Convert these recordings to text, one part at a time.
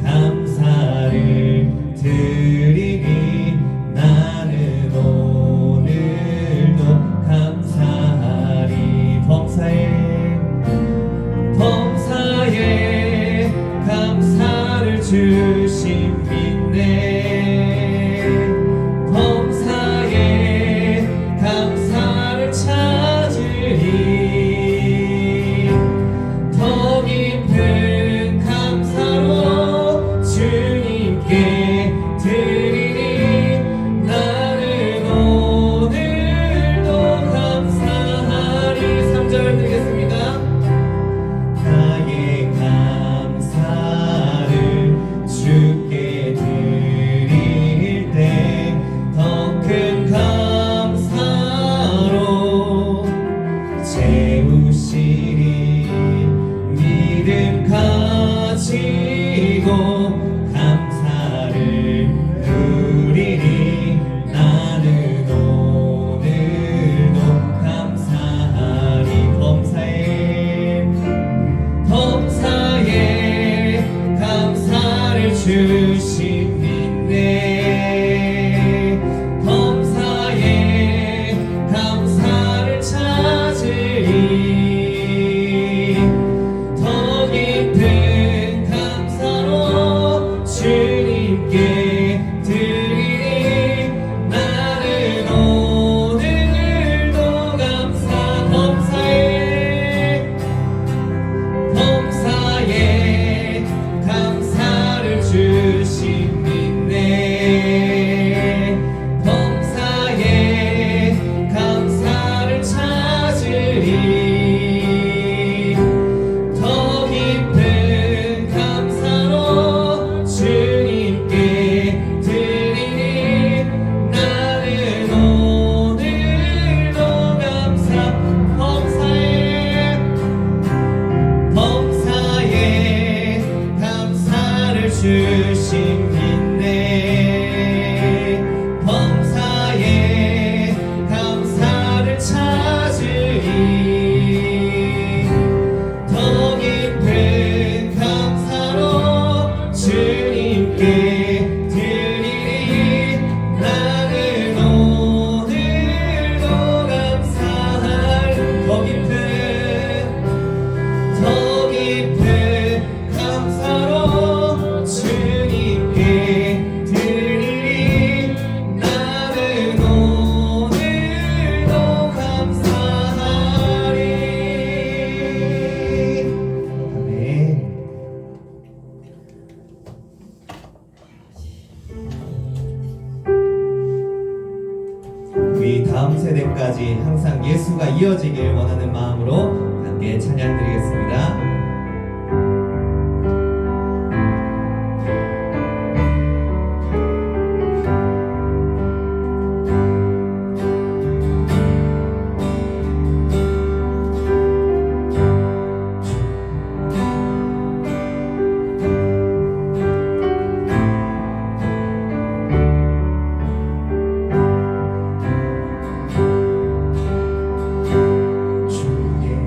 감사를 드리니 나는 오늘도 감사하리. 범사에 감사를 주신 믿네. 범사에 감사를 찾으리. 더 깊은 감사로 주님께 드리니 나는 오늘도 감사하리. 3절 드리겠습니다. 나의 감사를 주께 드릴 때 더 큰 감사로 채우시리. 믿음 가지고 감사를 누리리. 나는 오늘도 감사하리. 범사에 감사를 주신 믿네. 범사에 감사를 찾으리. 더 깊은 감사로 주님께 드리니 나는 오늘도 감사. 범사에 감사를 주신 믿네. 범사에 감사를 찾으리. 더 깊은 감사로 주님께 드리니 나는 오늘도 감사. 범사에 감사를 주신 믿네. 범사에 감사를 찾으리. 더 깊은 감사로 주님께 드리니 나는 오늘도 감사할. 더 깊은 감사로 주님께 드리니 나는 오늘도 감사하리. 아멘. 우리 다음 세대까지 항상 예수가 이어지길 원하는 마음으로 함께 찬양 드리겠습니다. 주의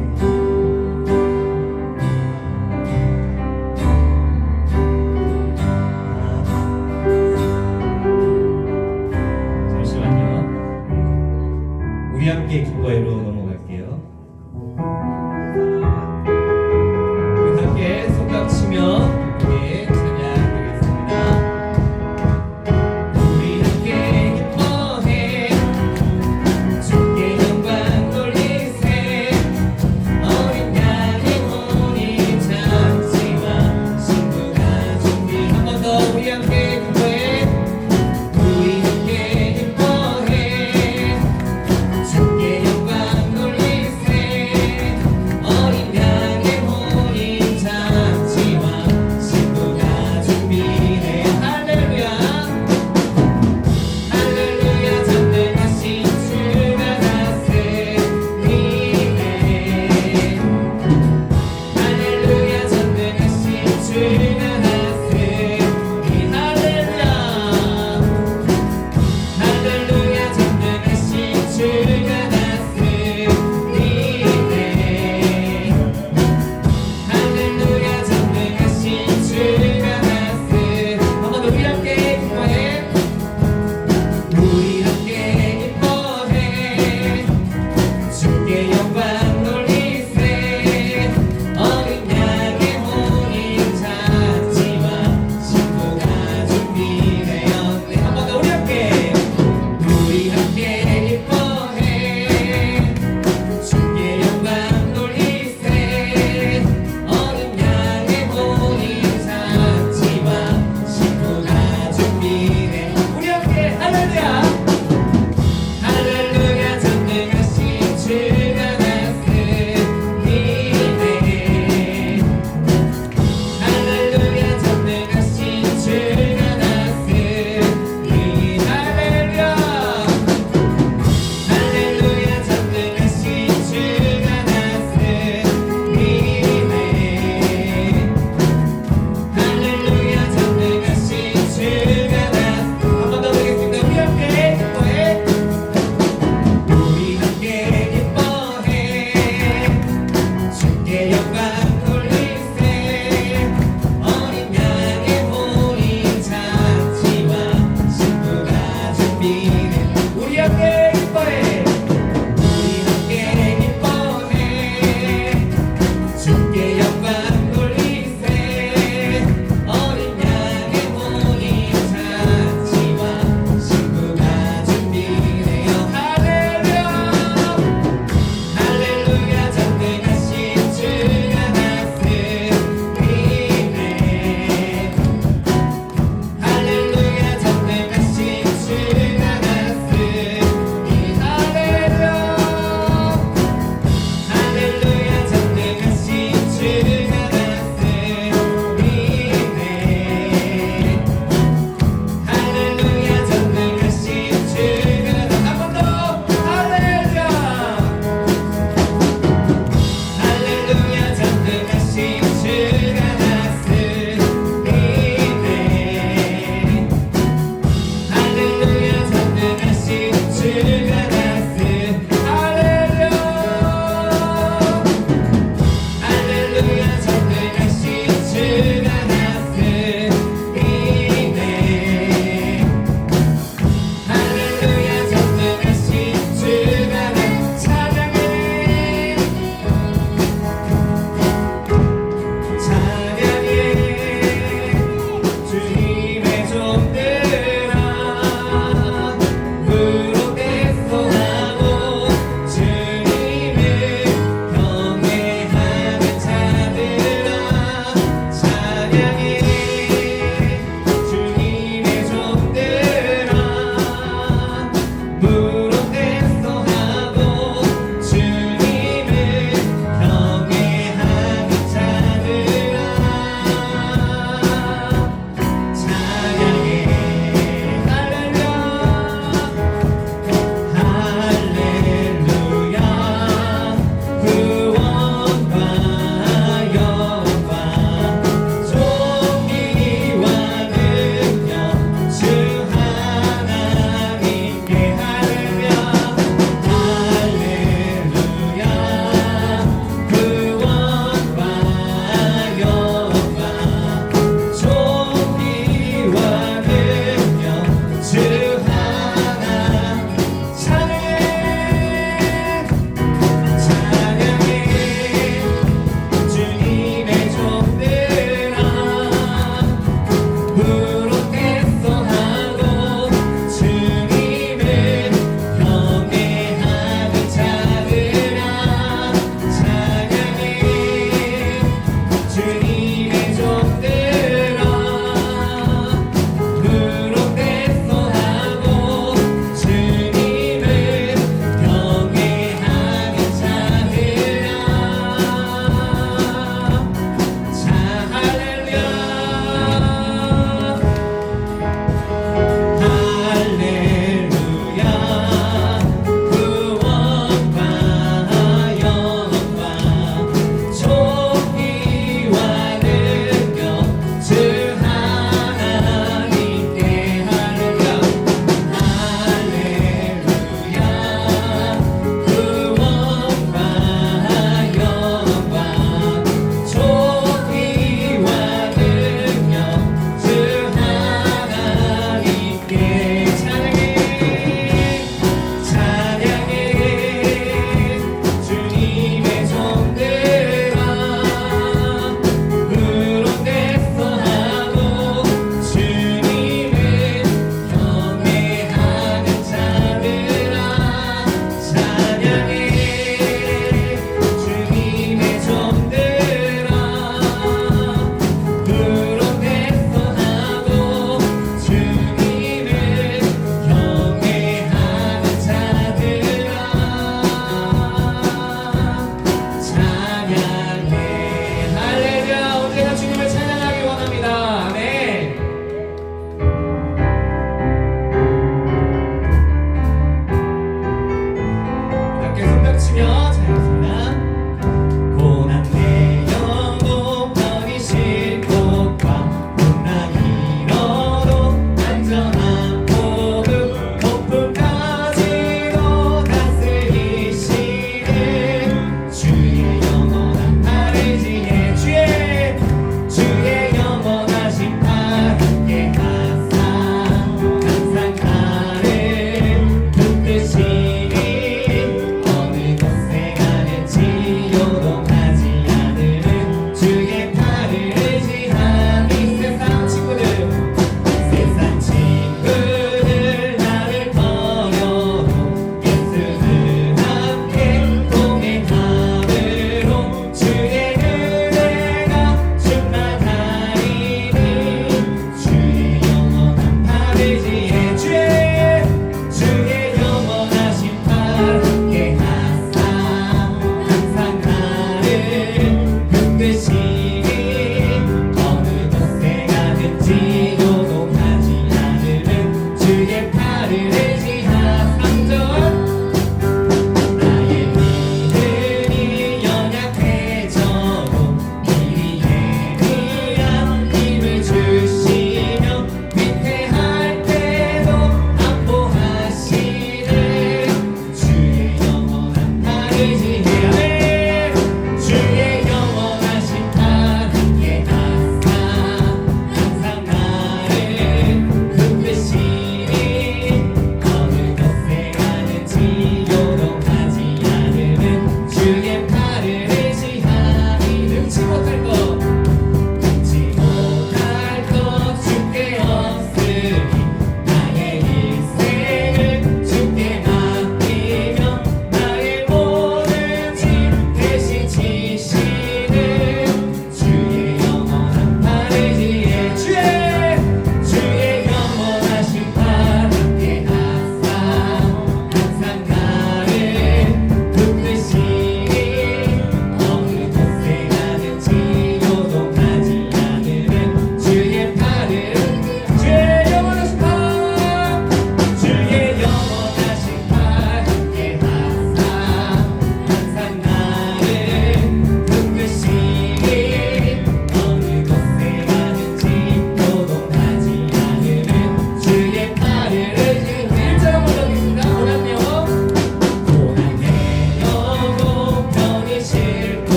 부록대소하고 주님을 경외하는 자들아 찬양해 주님의 종들아 부록대소하고 주님을 경외하는 자들아 자 할렐루야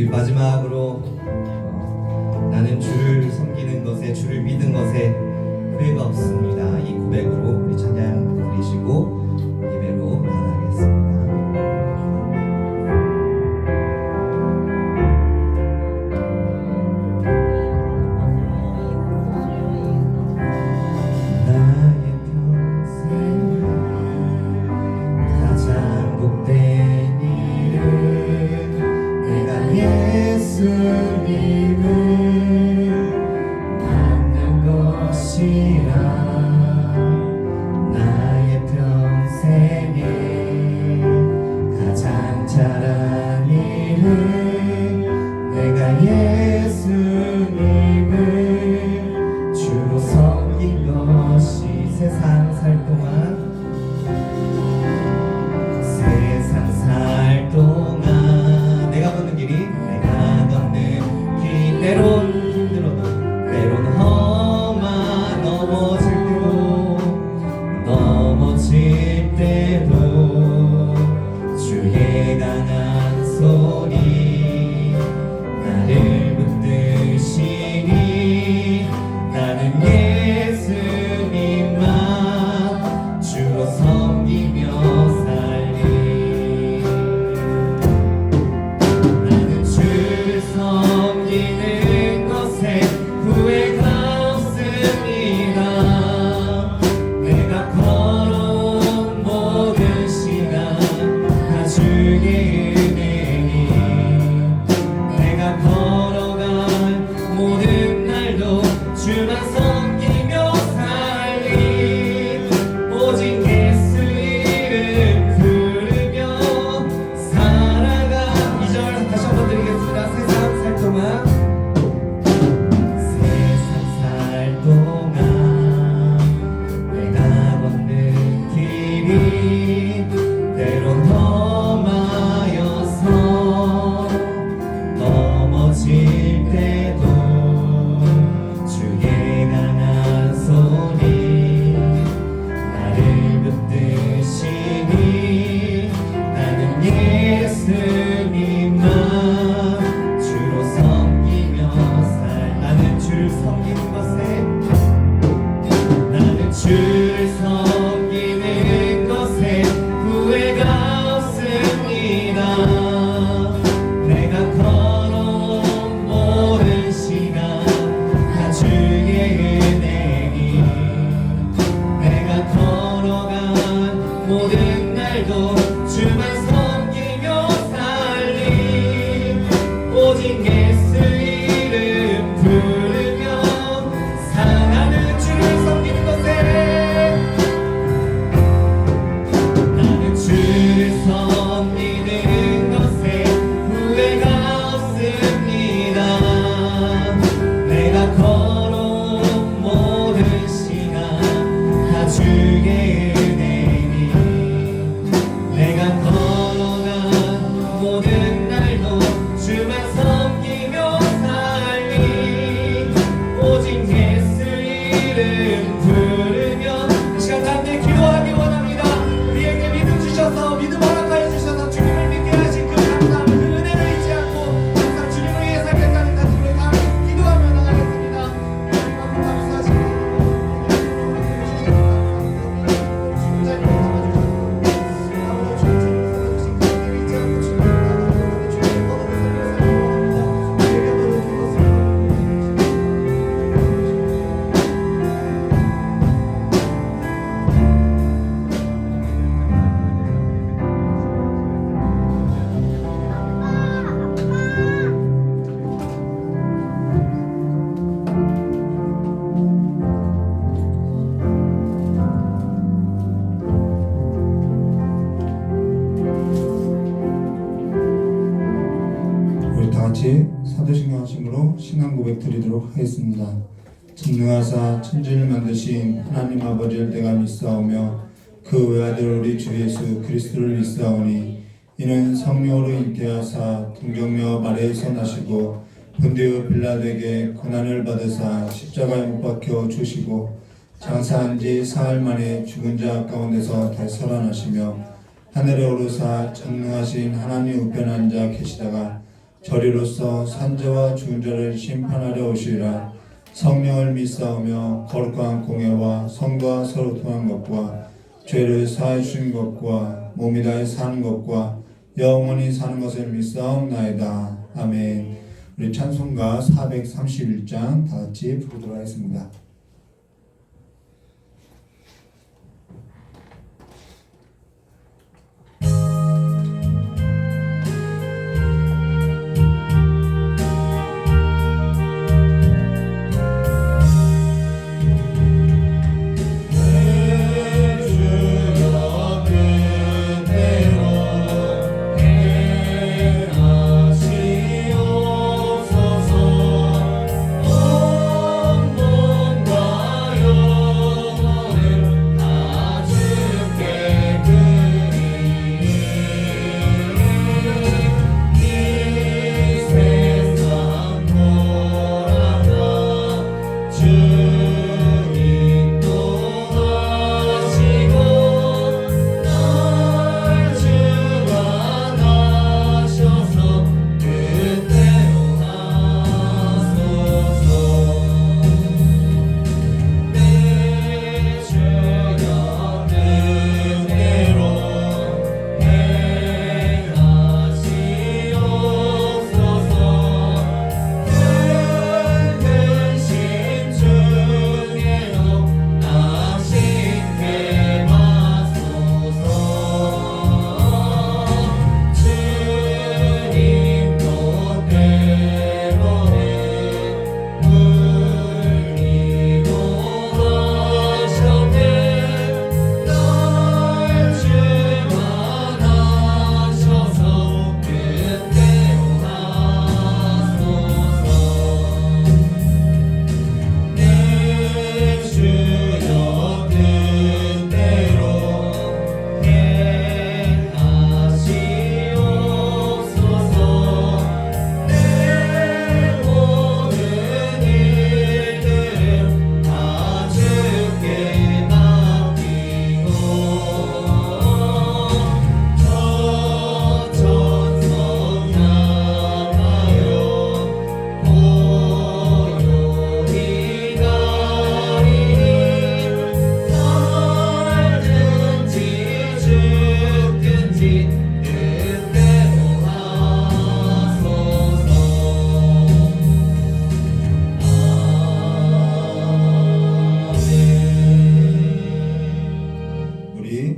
우리 마지막으로 나는 주를 섬기는 것에, 주를 믿은 것에 후회가 없습니다. 이 고백으로 우리 찬양 드리시고 예배로 나가겠습니다. 같이 사도신경 하심으로 신앙 고백 드리도록 하겠습니다. 전능하사 천지를 만드신 하나님 아버지를 내가 믿사오며 그 외아들 우리 주 예수 그리스도를 믿사오니 이는 성령으로 잉태하사 동정녀 마리아에서 나시고 본디오 빌라도에게 고난을 받으사 십자가에 못 박혀 주시고 장사한 지 사흘 만에 죽은 자 가운데서 다시 살아나시며 하늘에 오르사 전능하신 하나님 우편에 앉아 계시다가 저리로서 산자와 죽은 자를 심판하려 오시리라. 성령을 믿사오며 거룩한 공예와 성도와 서로 통한 것과 죄를 사해 주신 것과 몸이 다해 사는 것과 영원히 사는 것을 믿사옵나이다. 아멘. 우리 찬송가 431장 다 같이 부르도록 하겠습니다.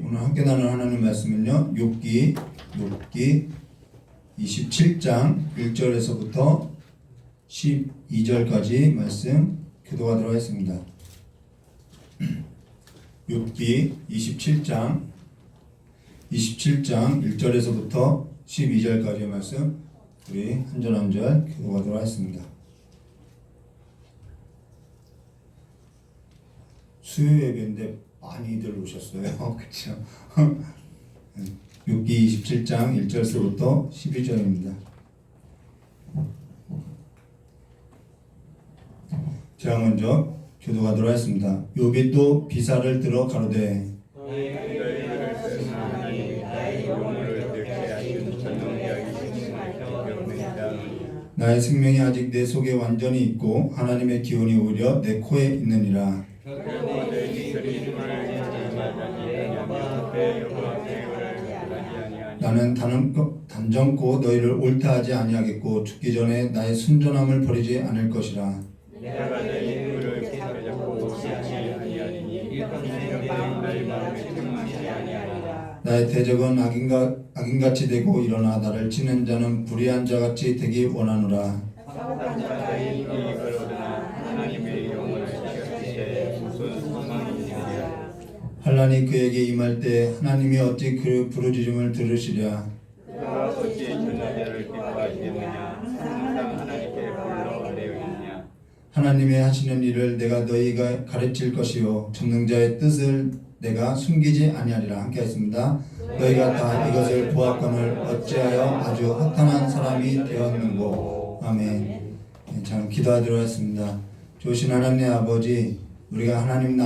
오늘 함께 나눌 하나님 말씀은요, 욥기 27장 1절에서부터 12절까지 말씀 교도하도록 하겠습니다. 욥기 27장 1절에서부터 12절까지의 말씀 우리 한 절 한 절 교도하도록 하겠습니다. 수요 예배인데 많이들 오셨어요. 그렇죠? 욥기 27장 1절에서부터 12절입니다. 제가 먼저 교도하도록 하겠습니다. 욥이 또 비사를 들어 가로되 나의 생명이 아직 내 속에 완전히 있고 하나님의 기운이 오히려 내 코에 있느니라. 나는 단정코 너희를 옳다하지 아니하겠고 죽기 전에 나의 순전함을 버리지 않을 것이라. 내가 내 입을 붙잡고 놓지 아니하리니 나의 마음에 충만치 아니하리라. 나의 대적은 악인같이 되고 일어나 나를 치는 자는 불의한 자같이 되기 원하노라. 사악한 자가 이거로나 하나님의 영혼을 지키시되 무슨 소망이냐. 환난이 그에게 임할 때 하나님이 어찌 그 부르짖음을 들으시랴. 그가 어찌 전자들을 기뻐하시겠느냐. 항상 하나님께 불러 아뢰었느냐. 하나님의 하시는 일을 내가 너희가 가르칠 것이요 전능자의 뜻을 내가 숨기지 아니하리라. 함께 하겠습니다. 너희가 다 이것을 보았거늘 어찌하여 아주 허탄한 사람이 되었는고. 아멘. 참 기도하도록 하겠습니다. 좋으신 하나님 아버지, 우리가 하나님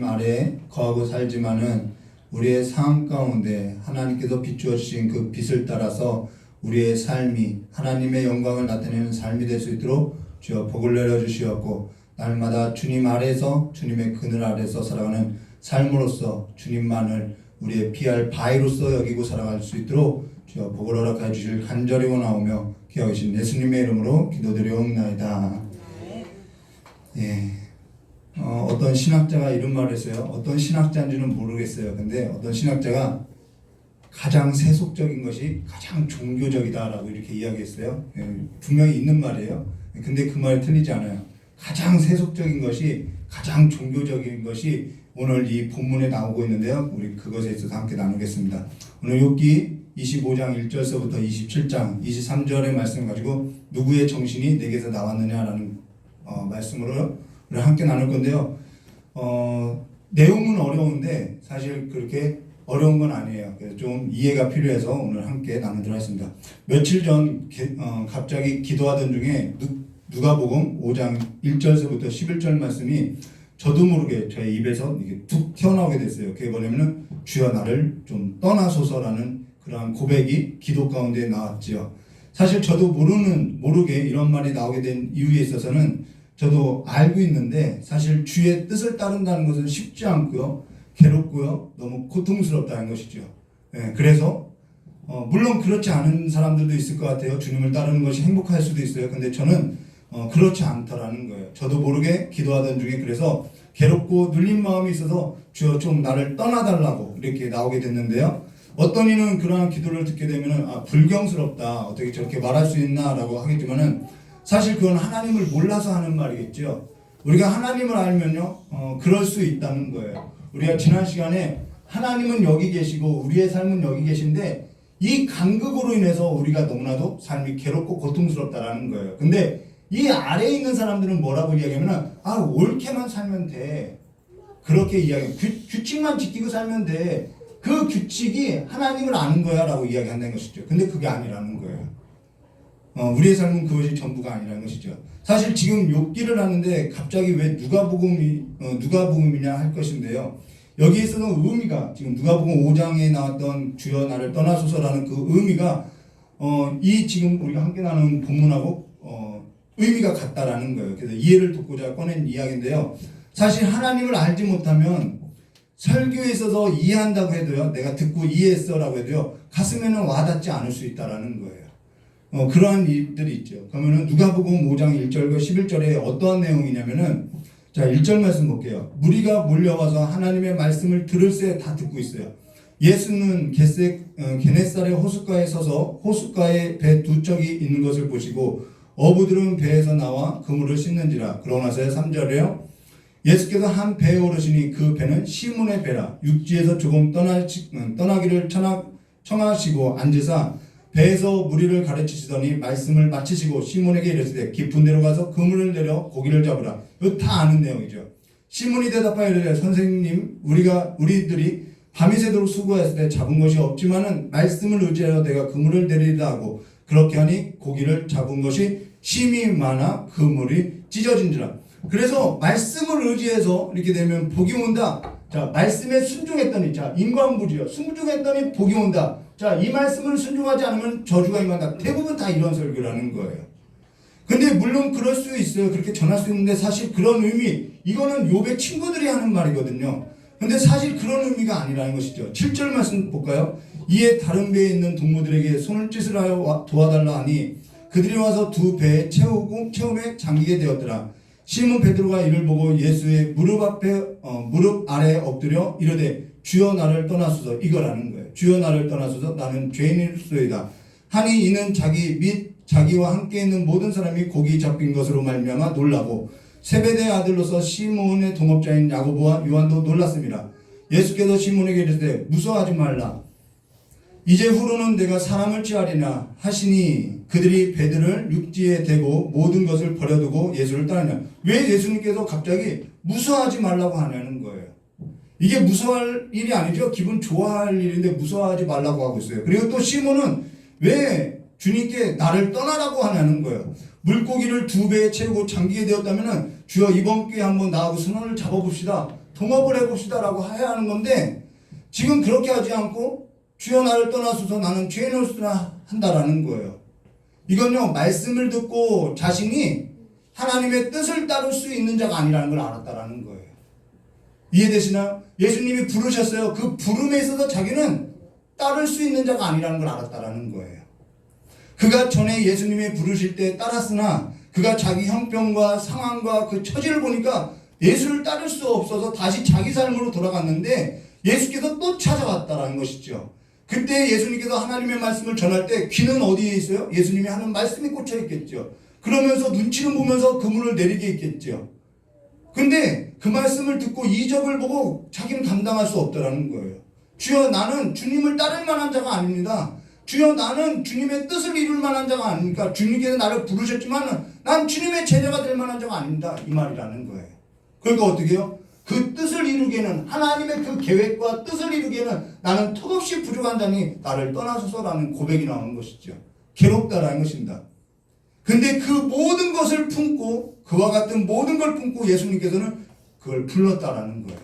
아래에 거하고 살지만은 우리의 삶 가운데 하나님께서 비추어 주신 그 빛을 따라서 우리의 삶이 하나님의 영광을 나타내는 삶이 될 수 있도록 주여 복을 내려주시옵고, 날마다 주님 아래서 주님의 그늘 아래서 살아가는 삶으로서 주님만을 우리의 피할 바위로서 여기고 살아갈 수 있도록 주여 복을 허락하여 주실 간절히 원하오며 기하오신 예수님의 이름으로 기도드리옵나이다. 예. 어떤 신학자가 이런 말을 했어요. 어떤 신학자인지는 모르겠어요. 근데 어떤 신학자가 가장 세속적인 것이 가장 종교적이다라고 이렇게 이야기했어요. 예, 분명히 있는 말이에요. 근데 그 말이 틀리지 않아요. 가장 세속적인 것이, 가장 종교적인 것이 오늘 이 본문에 나오고 있는데요. 우리 그것에 있어서 함께 나누겠습니다. 오늘 욥기 25장 1절서부터 27장 23절의 말씀 가지고 누구의 정신이 내게서 나왔느냐라는 말씀으로 우리 함께 나눌 건데요. 내용은 어려운데 사실 그렇게 어려운 건 아니에요. 그래서 좀 이해가 필요해서 오늘 함께 나누도록 하겠습니다. 며칠 전 갑자기 기도하던 중에 누가복음 5장 1절서부터 11절 말씀이 저도 모르게 저의 입에서 이게 툭 튀어나오게 됐어요. 그게 뭐냐면은 주여 나를 좀 떠나소서라는 그러한 고백이 기도 가운데 나왔지요. 사실 저도 모르게 이런 말이 나오게 된 이유에 있어서는 저도 알고 있는데, 사실 주의 뜻을 따른다는 것은 쉽지 않고요, 괴롭고요, 너무 고통스럽다는 것이죠. 예, 그래서 물론 그렇지 않은 사람들도 있을 것 같아요. 주님을 따르는 것이 행복할 수도 있어요. 근데 저는 그렇지 않더라는 거예요. 저도 모르게 기도하던 중에 그래서 괴롭고 눌린 마음이 있어서 주여 좀 나를 떠나달라고 이렇게 나오게 됐는데요. 어떤 이는 그러한 기도를 듣게 되면 불경스럽다, 어떻게 저렇게 말할 수 있나 라고 하겠지만은 사실 그건 하나님을 몰라서 하는 말이겠죠. 우리가 하나님을 알면요, 그럴 수 있다는 거예요. 우리가 지난 시간에 하나님은 여기 계시고 우리의 삶은 여기 계신데 이 간극으로 인해서 우리가 너무나도 삶이 괴롭고 고통스럽다라는 거예요. 근데 이 아래에 있는 사람들은 뭐라고 이야기하면 옳게만 살면 돼, 그렇게 이야기해요. 규칙만 지키고 살면 돼, 그 규칙이 하나님을 아는 거야 라고 이야기한다는 것이죠. 근데 그게 아니라는 거예요. 우리의 삶은 그것이 전부가 아니라는 것이죠. 사실 지금 욥기를 하는데 갑자기 왜 누가복음이냐 할 것인데요. 여기에서는 의미가, 지금 누가복음 5장에 나왔던 주여 나를 떠나소서라는 그 의미가 이 지금 우리가 함께 나누는 본문하고 의미가 같다라는 거예요. 그래서 이해를 돕고자 꺼낸 이야기인데요. 사실 하나님을 알지 못하면 설교에 있어서 이해한다고 해도요, 내가 듣고 이해했어라고 해도요, 가슴에는 와닿지 않을 수 있다라는 거예요. 그러한 일들이 있죠. 그러면은 누가복음 5장 1절과 11절에 어떠한 내용이냐면은, 자 1절 말씀 볼게요. 무리가 몰려와서 하나님의 말씀을 들을새 다 듣고 있어요. 예수는 게네사렛 호숫가에 서서 호숫가에 배 두 척이 있는 것을 보시고 어부들은 배에서 나와 그물을 씻는지라. 그러고 나서 3절에요. 예수께서 한 배에 오르시니 그 배는 시몬의 배라. 육지에서 조금 떠나기를 청하시고 앉으사 배에서 무리를 가르치시더니 말씀을 마치시고 시몬에게 이르시되 깊은 데로 가서 그물을 내려 고기를 잡으라. 이거 다 아는 내용이죠. 시몬이 대답하여 이르되 선생님, 우리들이 밤이 새도록 수고했을 때 잡은 것이 없지만은 말씀을 의지하여 내가 그물을 내리라 하고 그렇게 하니 고기를 잡은 것이 심이 많아 그물이 찢어진지라. 그래서 말씀을 의지해서 이렇게 되면 복이 온다. 자, 말씀에 순종했더니, 자, 인과응보지요. 순종했더니 복이 온다. 자, 이 말씀을 순종하지 않으면 저주가 임한다. 대부분 다 이런 설교라는 거예요. 근데 물론 그럴 수 있어요. 그렇게 전할 수 있는데 사실 그런 의미, 이거는 욥의 친구들이 하는 말이거든요. 근데 사실 그런 의미가 아니라는 것이죠. 7절 말씀 볼까요? 이에 다른 배에 있는 동무들에게 손을 찌스하여 도와달라 하니 그들이 와서 두 배에 채움에 잠기게 되었더라. 시몬 베드로가 이를 보고 예수의 무릎 아래에 엎드려 이르되 주여 나를 떠나소서, 이거라는 거예요. 주여 나를 떠나소서, 나는 죄인일소이다 하니 이는 자기 및 자기와 함께 있는 모든 사람이 고기 잡힌 것으로 말미암아 놀라고 세베대의 아들로서 시몬의 동업자인 야고보와 요한도 놀랐습니다. 예수께서 시몬에게 이르시되 무서워하지 말라, 이제 후로는 내가 사람을 취하리라 하시니 그들이 배들을 육지에 대고 모든 것을 버려두고 예수를 따르냐. 왜 예수님께서 갑자기 무서워하지 말라고 하냐는 거예요. 이게 무서워할 일이 아니죠. 기분 좋아할 일인데 무서워하지 말라고 하고 있어요. 그리고 또 시몬은 왜 주님께 나를 떠나라고 하냐는 거예요. 물고기를 두 배에 채우고 잠기게 되었다면 주여 이번 기회에 한번 나하고 선언을 잡아봅시다, 동업을 해봅시다 라고 해야 하는 건데 지금 그렇게 하지 않고 주여 나를 떠나소서 나는 죄인을 쓰라 한다라는 거예요. 이건요 말씀을 듣고 자신이 하나님의 뜻을 따를 수 있는 자가 아니라는 걸 알았다라는 거예요. 이해되시나요? 예수님이 부르셨어요. 그 부름에 있어서 자기는 따를 수 있는 자가 아니라는 걸 알았다라는 거예요. 그가 전에 예수님이 부르실 때 따랐으나 그가 자기 형편과 상황과 그 처지를 보니까 예수를 따를 수 없어서 다시 자기 삶으로 돌아갔는데 예수께서 또 찾아왔다라는 것이죠. 그때 예수님께서 하나님의 말씀을 전할 때 귀는 어디에 있어요? 예수님이 하는 말씀이 꽂혀 있겠죠. 그러면서 눈치는 보면서 그물을 내리게 있겠죠. 근데 그 말씀을 듣고 이적을 보고 자기는 감당할 수 없다라는 거예요. 주여 나는 주님을 따를 만한 자가 아닙니다. 주여 나는 주님의 뜻을 이룰 만한 자가 아닙니까? 주님께서 나를 부르셨지만 난 주님의 제자가 될 만한 자가 아닙니다. 이 말이라는 거예요. 그러니까 어떻게 해요? 그 뜻을 이루기에는 하나님의 그 계획과 뜻을 이루기에는 나는 턱없이 부족한 자니 나를 떠나소서라는 고백이 나오는 것이죠. 괴롭다라는 것입니다. 근데 그 모든 것을 품고 그와 같은 모든 걸 품고 예수님께서는 그걸 불렀다라는 거예요.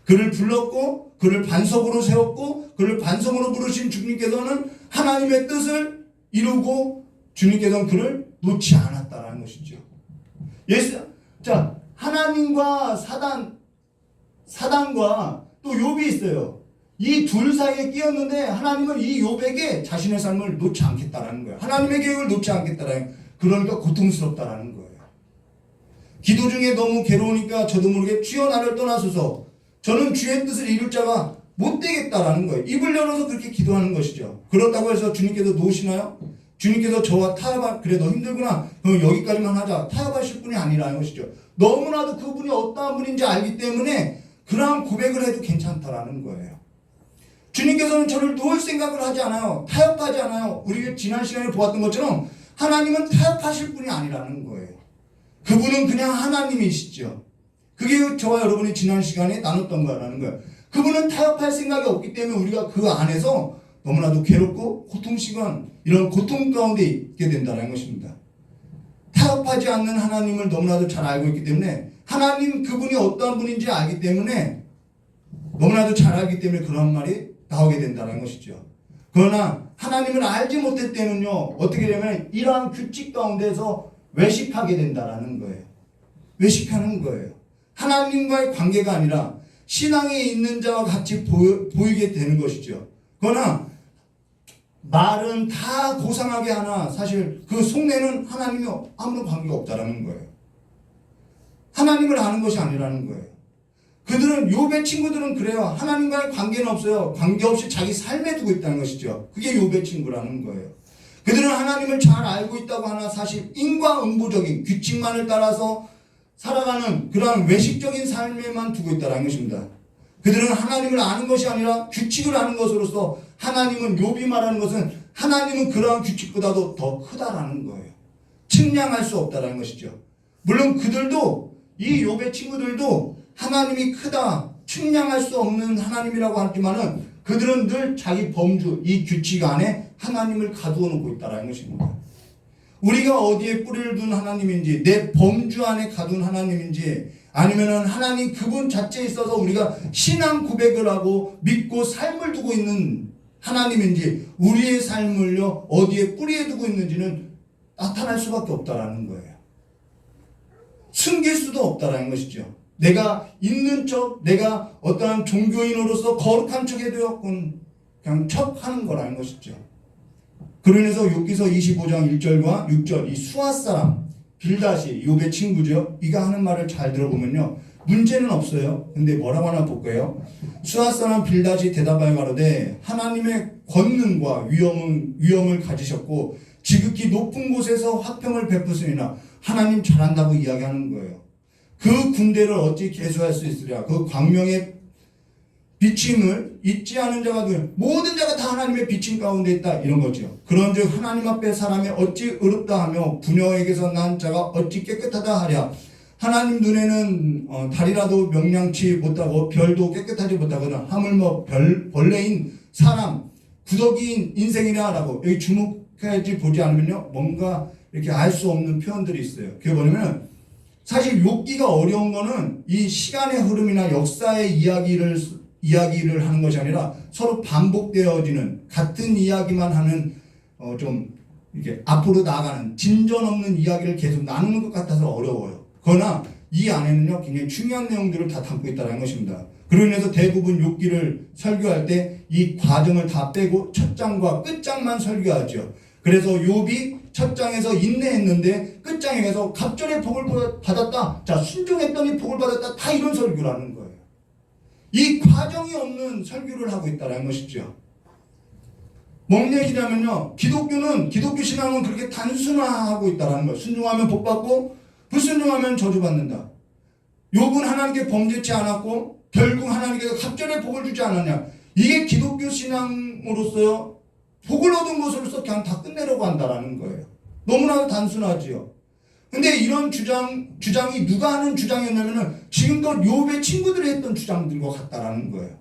그를 불렀고 그를 반석으로 세웠고 그를 반석으로 부르신 주님께서는 하나님의 뜻을 이루고 주님께서는 그를 놓지 않았다라는 것이죠. 자, 하나님과 사단과 또 욥이 있어요. 이 둘 사이에 끼었는데 하나님은 이 욥에게 자신의 삶을 놓지 않겠다라는 거예요. 하나님의 계획을 놓지 않겠다라는 거예요. 그러니까 고통스럽다라는 거예요. 기도 중에 너무 괴로우니까 저도 모르게 주여 나를 떠나소서 저는 주의 뜻을 이룰 자가 못 되겠다라는 거예요. 입을 열어서 그렇게 기도하는 것이죠. 그렇다고 해서 주님께서 놓으시나요? 주님께서 저와 타협할 그래 너 힘들구나 그럼 여기까지만 하자 타협하실 분이 아니라는 것이죠. 너무나도 그분이 어떠한 분인지 알기 때문에 그러한 고백을 해도 괜찮다라는 거예요. 주님께서는 저를 놓을 생각을 하지 않아요. 타협하지 않아요. 우리가 지난 시간에 보았던 것처럼 하나님은 타협하실 분이 아니라는 거예요. 그분은 그냥 하나님이시죠. 그게 저와 여러분이 지난 시간에 나눴던 거라는 거예요. 그분은 타협할 생각이 없기 때문에 우리가 그 안에서 너무나도 괴롭고 고통시간 이런 고통 가운데 있게 된다는 것입니다. 타협하지 않는 하나님을 너무나도 잘 알고 있기 때문에 하나님 그분이 어떠한 분인지 알기 때문에 너무나도 잘 알기 때문에 그런 말이 나오게 된다는 것이죠. 그러나 하나님을 알지 못할 때는요 어떻게 되면 이러한 규칙 가운데서 외식하게 된다는 거예요. 외식하는 거예요. 하나님과의 관계가 아니라 신앙에 있는 자와 같이 보이게 되는 것이죠. 그러나 말은 다 고상하게 하나 사실 그 속내는 하나님이 아무런 관계가 없다라는 거예요. 하나님을 아는 것이 아니라는 거예요. 그들은 욥의 친구들은 그래요. 하나님과의 관계는 없어요. 관계없이 자기 삶에 두고 있다는 것이죠. 그게 욥의 친구라는 거예요. 그들은 하나님을 잘 알고 있다고 하나 사실 인과응보적인 규칙만을 따라서 살아가는 그러한 외식적인 삶에만 두고 있다는 것입니다. 그들은 하나님을 아는 것이 아니라 규칙을 아는 것으로서 하나님은 욥이 말하는 것은 하나님은 그러한 규칙보다도 더 크다라는 거예요. 측량할 수 없다라는 것이죠. 물론 그들도 이 욥의 친구들도 하나님이 크다 측량할 수 없는 하나님이라고 하지만은 그들은 늘 자기 범주 이 규칙 안에 하나님을 가두어 놓고 있다라는 것입니다. 우리가 어디에 뿌리를 둔 하나님인지 내 범주 안에 가둔 하나님인지 아니면은 하나님 그분 자체에 있어서 우리가 신앙 고백을 하고 믿고 삶을 두고 있는 하나님인지 우리의 삶을요 어디에 뿌리에 두고 있는지는 나타날 수밖에 없다라는 거예요. 숨길 수도 없다라는 것이죠. 내가 있는 척 내가 어떠한 종교인으로서 거룩한 척 해도요 그냥 척하는 거라는 것이죠. 그러면서 욥기서 25장 1절과 6절 이 수아 사람 빌닷이 욥의 친구죠. 이가 하는 말을 잘 들어보면요 문제는 없어요. 근데 뭐라고 하나 볼까요? 수아 사람 빌닷이 대답하여 가로되 하나님의 권능과 위엄을 가지셨고 지극히 높은 곳에서 화평을 베푸시니라. 하나님 잘한다고 이야기하는 거예요. 그 군대를 어찌 계수할 수 있으랴. 그 광명의 비침을 잊지 않은 자가 모든 자가 다 하나님의 비침 가운데 있다 이런 거죠. 그런즉 하나님 앞에 사람이 어찌 의롭다 하며 부녀에게서 난 자가 어찌 깨끗하다 하랴. 하나님 눈에는 달이라도 명량치 못하고 별도 깨끗하지 못하거나 하물며 벌레인 사람 구더기인 인생이라 라고 여기 주목하지 보지 않으면요 뭔가 이렇게 알 수 없는 표현들이 있어요. 그게 뭐냐면 사실 욥기가 어려운 거는 이 시간의 흐름이나 역사의 이야기를 이야기를 하는 것이 아니라 서로 반복되어지는 같은 이야기만 하는 좀 이렇게 앞으로 나아가는 진전 없는 이야기를 계속 나누는 것 같아서 어려워요. 그러나 이 안에는요 굉장히 중요한 내용들을 다 담고 있다는 것입니다. 그로 인해서 대부분 욥기를 설교할 때 이 과정을 다 빼고 첫 장과 끝장만 설교하죠. 그래서 욥이 첫 장에서 인내했는데 끝장에 가서 갑절의 복을 받았다. 자, 순종했더니 복을 받았다. 다 이런 설교라는 거예요. 이 과정이 없는 설교를 하고 있다는 것이죠. 뭔 얘기냐면요, 기독교 신앙은 그렇게 단순화하고 있다는 거예요. 순종하면 복 받고 불순종하면 저주받는다. 욥은 하나님께 범죄치 않았고 결국 하나님께서 갑절의 복을 주지 않았냐. 이게 기독교 신앙으로서요 복을 얻은 것으로서 그냥 다 끝내려고 한다라는 거예요. 너무나도 단순하지요. 근데 이런 주장이 누가 하는 주장이었냐면은 지금껏 욥의 친구들이 했던 주장들과 같다라는 거예요.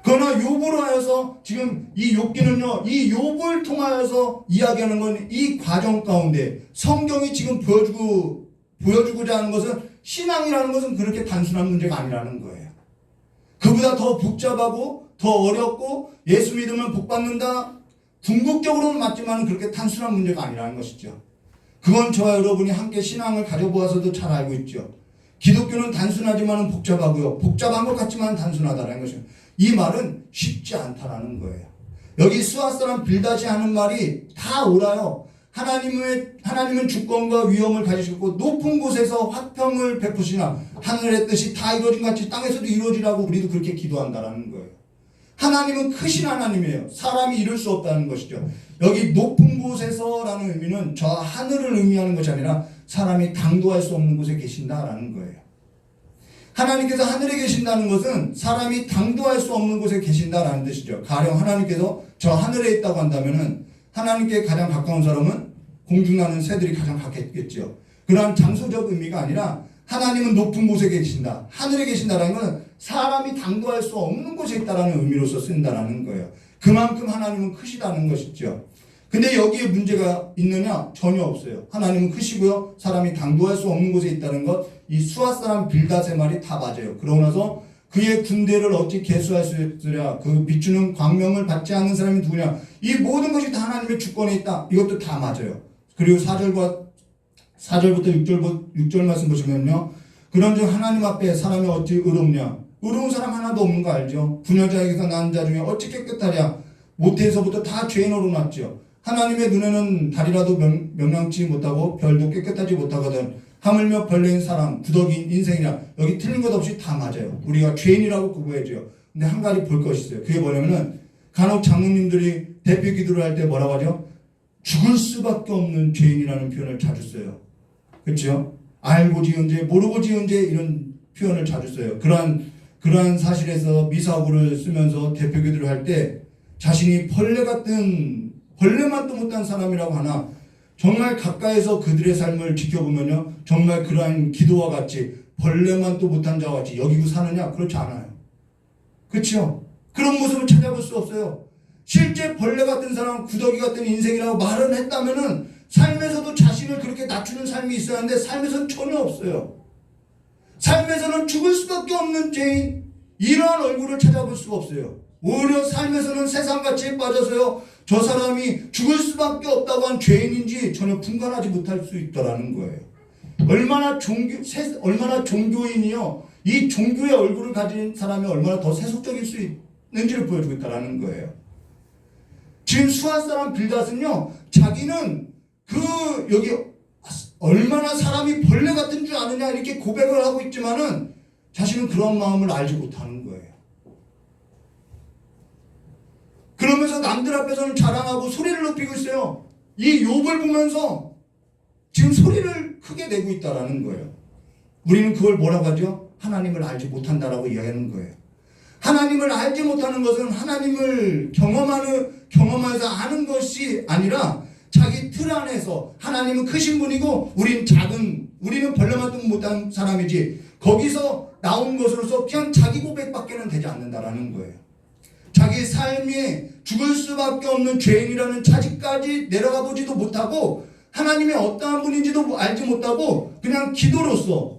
그러나 욥으로 하여서 지금 이 욥기는요, 이 욥을 통하여서 이야기하는 건 이 과정 가운데 성경이 지금 보여주고자 하는 것은 신앙이라는 것은 그렇게 단순한 문제가 아니라는 거예요. 그보다 더 복잡하고 더 어렵고 예수 믿으면 복 받는다. 궁극적으로는 맞지만 그렇게 단순한 문제가 아니라는 것이죠. 그건 저와 여러분이 함께 신앙을 가져보아서도 잘 알고 있죠. 기독교는 단순하지만 복잡하고요. 복잡한 것 같지만 단순하다는 것이죠. 이 말은 쉽지 않다라는 거예요. 여기 스와 사람 빌닷이 하는 말이 다 옳아요. 하나님은 주권과 위엄을 가지시고 높은 곳에서 화평을 베푸시나 하늘의 뜻이 다 이루어진 같이 땅에서도 이루어지라고 우리도 그렇게 기도한다라는 거예요. 하나님은 크신 하나님이에요. 사람이 이룰 수 없다는 것이죠. 여기 높은 곳에서라는 의미는 저 하늘을 의미하는 것이 아니라 사람이 당도할 수 없는 곳에 계신다라는 거예요. 하나님께서 하늘에 계신다는 것은 사람이 당도할 수 없는 곳에 계신다라는 뜻이죠. 가령 하나님께서 저 하늘에 있다고 한다면은 하나님께 가장 가까운 사람은 공중나는 새들이 가장 가깝겠죠. 그러한 장소적 의미가 아니라 하나님은 높은 곳에 계신다. 하늘에 계신다라는 것은 사람이 당도할 수 없는 곳에 있다라는 의미로서 쓴다라는 거예요. 그만큼 하나님은 크시다는 것이죠. 근데 여기에 문제가 있느냐? 전혀 없어요. 하나님은 크시고요. 사람이 당도할 수 없는 곳에 있다는 것, 이 수아 사람 빌닷의 말이 다 맞아요. 그러고 나서 그의 군대를 어찌 계수할 수 있으랴? 그 비추는 광명을 받지 않는 사람이 누구냐? 이 모든 것이 다 하나님의 주권에 있다. 이것도 다 맞아요. 그리고 4절부터 6절 말씀 보시면요. 그런즉 하나님 앞에 사람이 어찌 의롭냐? 의로운 사람 하나도 없는 거 알죠? 부녀자에게서 난 자 중에 어찌 깨끗하랴? 모태에서부터 다 죄인으로 났죠. 하나님의 눈에는 달이라도 명랑치 못하고 별도 깨끗하지 못하거든. 하물며 벌레인 사람, 구더기인 인생이라. 여기 틀린 것 없이 다 맞아요. 우리가 죄인이라고 구분해줘요. 근데 한 가지 볼 것이 있어요. 그게 뭐냐면은 간혹 장로님들이 대표 기도를 할 때 뭐라고 하죠? 죽을 수밖에 없는 죄인이라는 표현을 자주 써요. 그렇죠? 알고 지은 죄, 모르고 지은 죄 이런 표현을 자주 써요. 그러한 사실에서 미사구를 쓰면서 대표 기도를 할 때 자신이 벌레만도 못한 사람이라고 하나 정말 가까이서 그들의 삶을 지켜보면요. 정말 그러한 기도와 같이 벌레만도 못한 자와 같이 여기고 사느냐? 그렇지 않아요. 그렇죠? 그런 모습을 찾아볼 수 없어요. 실제 벌레 같은 사람, 구더기 같은 인생이라고 말은 했다면은 삶에서도 자신을 그렇게 낮추는 삶이 있어야 하는데 삶에서는 전혀 없어요. 삶에서는 죽을 수밖에 없는 죄인, 이러한 얼굴을 찾아볼 수가 없어요. 오히려 삶에서는 세상같이 빠져서요. 저 사람이 죽을 수밖에 없다고 한 죄인인지 전혀 분간하지 못할 수 있다라는 거예요. 얼마나 종교인이요. 이 종교의 얼굴을 가진 사람이 얼마나 더 세속적일 수 있는지를 보여주고 있다라는 거예요. 지금 수한 사람 빌닷은요. 자기는 여기 얼마나 사람이 벌레 같은 줄 아느냐 이렇게 고백을 하고 있지만은 자신은 그런 마음을 알지 못하는 거예요. 그러면서 남들 앞에서는 자랑하고 소리를 높이고 있어요. 이 욥을 보면서 지금 소리를 크게 내고 있다라는 거예요. 우리는 그걸 뭐라고 하죠? 하나님을 알지 못한다라고 이야기하는 거예요. 하나님을 알지 못하는 것은 하나님을 경험해서 아는 것이 아니라 자기 틀 안에서 하나님은 크신 분이고 우리는 벌레만도 못한 사람이지 거기서 나온 것으로서 그냥 자기 고백밖에는 되지 않는다라는 거예요. 자기 삶에 죽을 수밖에 없는 죄인이라는 차지까지 내려가 보지도 못하고 하나님이 어떠한 분인지도 알지 못하고 그냥 기도로서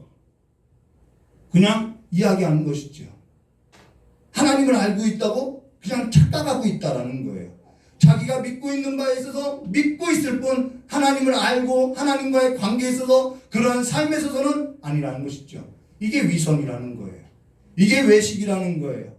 그냥 이야기하는 것이죠. 하나님을 알고 있다고 그냥 착각하고 있다라는 거예요. 자기가 믿고 있는 바에 있어서 믿고 있을 뿐 하나님을 알고 하나님과의 관계에 있어서 그러한 삶에 있어서는 아니라는 것이죠. 이게 위선이라는 거예요. 이게 외식이라는 거예요.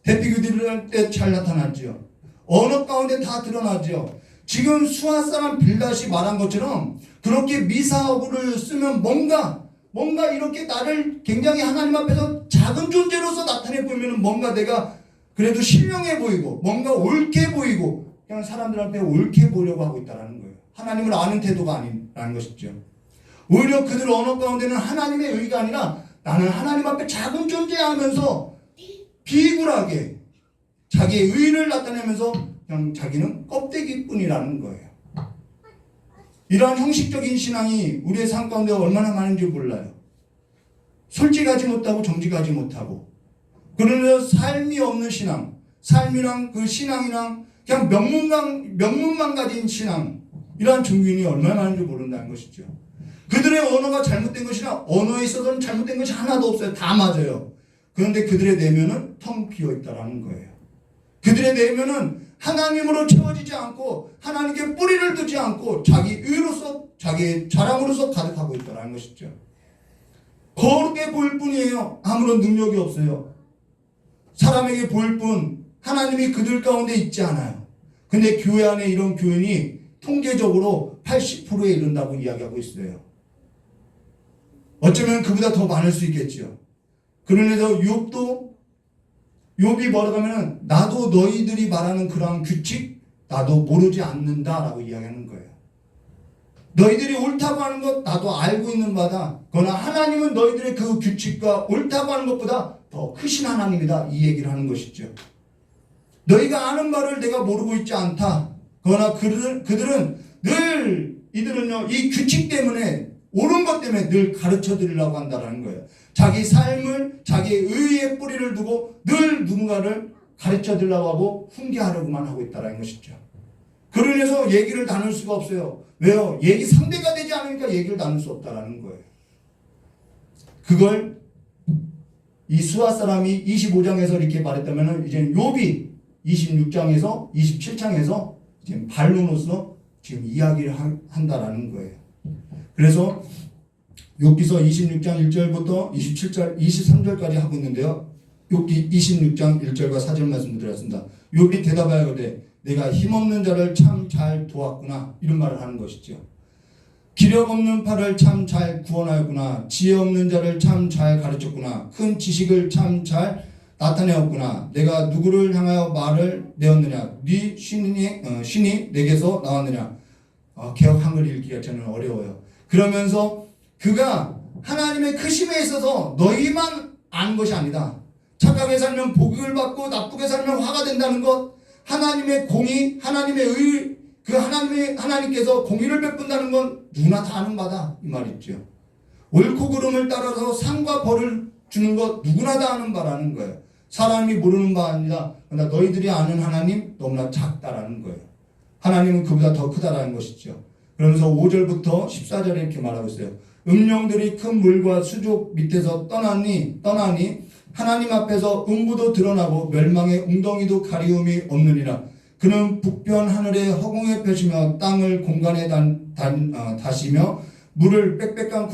대피교들을 때 잘 나타나죠. 언어 가운데 다 드러나죠. 지금 수아 사람 빌닷이 말한 것처럼 그렇게 미사오브를 쓰면 뭔가 이렇게 나를 굉장히 하나님 앞에서 작은 존재로서 나타내 보이면 뭔가 내가 그래도 신령해 보이고 뭔가 옳게 보이고 그냥 사람들한테 옳게 보려고 하고 있다는 거예요. 하나님을 아는 태도가 아니라는 것이죠. 오히려 그들 언어 가운데는 하나님의 의가 아니라 나는 하나님 앞에 작은 존재하면서 비굴하게 자기의 의를 나타내면서 그냥 자기는 껍데기뿐이라는 거예요. 이러한 형식적인 신앙이 우리의 삶 가운데 얼마나 많은지 몰라요. 솔직하지 못하고 정직하지 못하고 그러면서 삶이 없는 신앙, 삶이랑 그 신앙이랑 그냥 명문만 가진 신앙, 이러한 종교인이 얼마나 많은지 모른다는 것이죠. 그들의 언어가 잘못된 것이나 언어에 있어서는 잘못된 것이 하나도 없어요. 다 맞아요. 그런데 그들의 내면은 텅 비어 있다라는 거예요. 그들의 내면은 하나님으로 채워지지 않고 하나님께 뿌리를 두지 않고 자기 의로서 자기의 자랑으로서 가득하고 있다라는 것이죠. 거룩해 보일 뿐이에요. 아무런 능력이 없어요. 사람에게 보일 뿐 하나님이 그들 가운데 있지 않아요. 근데 교회 안에 이런 교인이 통계적으로 80%에 이른다고 이야기하고 있어요. 어쩌면 그보다 더 많을 수 있겠죠. 그런데도 욥이 뭐라고 하면은 나도 너희들이 말하는 그러한 규칙 나도 모르지 않는다라고 이야기하는 거예요. 너희들이 옳다고 하는 것 나도 알고 있는 바다. 그러나 하나님은 너희들의 그 규칙과 옳다고 하는 것보다 더 크신 하나님이다. 이 얘기를 하는 것이죠. 너희가 아는 바를 내가 모르고 있지 않다. 그러나 그들은 늘 이들은요 이 규칙 때문에 옳은 것 때문에 늘 가르쳐 드리려고 한다는 거예요. 자기 삶을 자기의 의의 뿌리를 두고 늘 누군가를 가르쳐 드리려고 하고 훈계하려고만 하고 있다는 것이죠. 그로 인해서 얘기를 나눌 수가 없어요. 왜요? 얘기 상대가 되지 않으니까 얘기를 나눌 수 없다는 거예요. 그걸 이 수아 사람이 25장에서 이렇게 말했다면 이제 욥이 26장에서 27장에서 지금 반론으로서 지금 이야기를 한다라는 거예요. 그래서 욥기서 26장 1절부터 23절까지 하고 있는데요. 욥기 26장 1절과 4절 말씀 드렸습니다. 욥이 대답하여되 내가 힘없는 자를 참 잘 도왔구나 이런 말을 하는 것이죠. 기력 없는 팔을 참 잘 구원하였구나. 지혜 없는 자를 참 잘 가르쳤구나. 큰 지식을 참 잘 나타내었구나. 내가 누구를 향하여 말을 내었느냐. 네 신이 내게서 나왔느냐. 개역 한글 읽기가 저는 어려워요. 그러면서 그가 하나님의 크심에 있어서 너희만 아는 것이 아니다. 착하게 살면 복을 받고 나쁘게 살면 화가 된다는 것, 하나님의 공의, 하나님의 의, 하나님께서 공의를 베푼다는 건 누구나 다 아는 바다 이 말이죠. 옳고 그름을 따라서 상과 벌을 주는 것 누구나 다 아는 바라는 거예요. 사람이 모르는 바 아니다. 그러나 너희들이 아는 하나님 너무나 작다라는 거예요. 하나님은 그보다 더 크다라는 것이죠. 그러면서 5절부터 14절에 이렇게 말하고 있어요. 음령들이 큰 물과 수족 밑에서 떠나니 하나님 앞에서 음부도 드러나고 멸망의 웅덩이도 가리움이 없느니라. 그는 북변 하늘에 허공에 펴시며 땅을 공간에 다시며 물을 빽빽한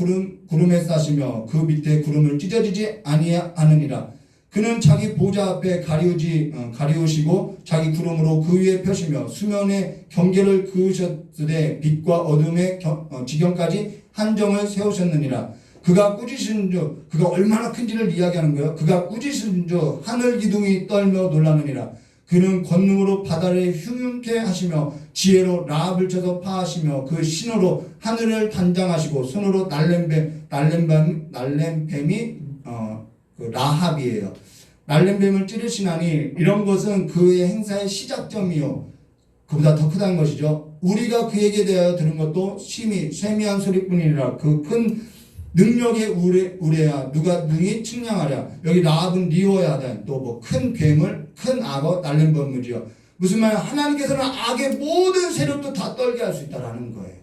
구름에 싸시며 그 밑에 구름을 찢어지지 아니하느니라. 그는 자기 보좌 앞에 가리우시고 자기 구름으로 그 위에 펴시며 수면의 경계를 그으셨으되 빛과 어둠의 지경까지 한정을 세우셨느니라. 그가 꾸짖으신 주, 그가 얼마나 큰지를 이야기하는 거예요. 그가 꾸짖으신 주 하늘 기둥이 떨며 놀라느니라. 그는 권능으로 바다를 흉흉케 하시며 지혜로 라합을 쳐서 파하시며 그 신으로 하늘을 단장하시고 손으로 날렘뱀이 그 라합이에요. 날렘뱀을 찌르시나니 이런 것은 그의 행사의 시작점이요 그보다 더 크다는 것이죠. 우리가 그에게 대하여 들은 것도 심히 세미한 소리뿐이라. 그 큰 능력의 우레야 누가 능히 측량하랴. 여기 라합은 리워야 하다. 또 뭐 큰 괴물, 큰 악어, 날렘뱀이지요. 무슨 말? 하나님께서는 악의 모든 세력도 다 떨게 할 수 있다라는 거예요.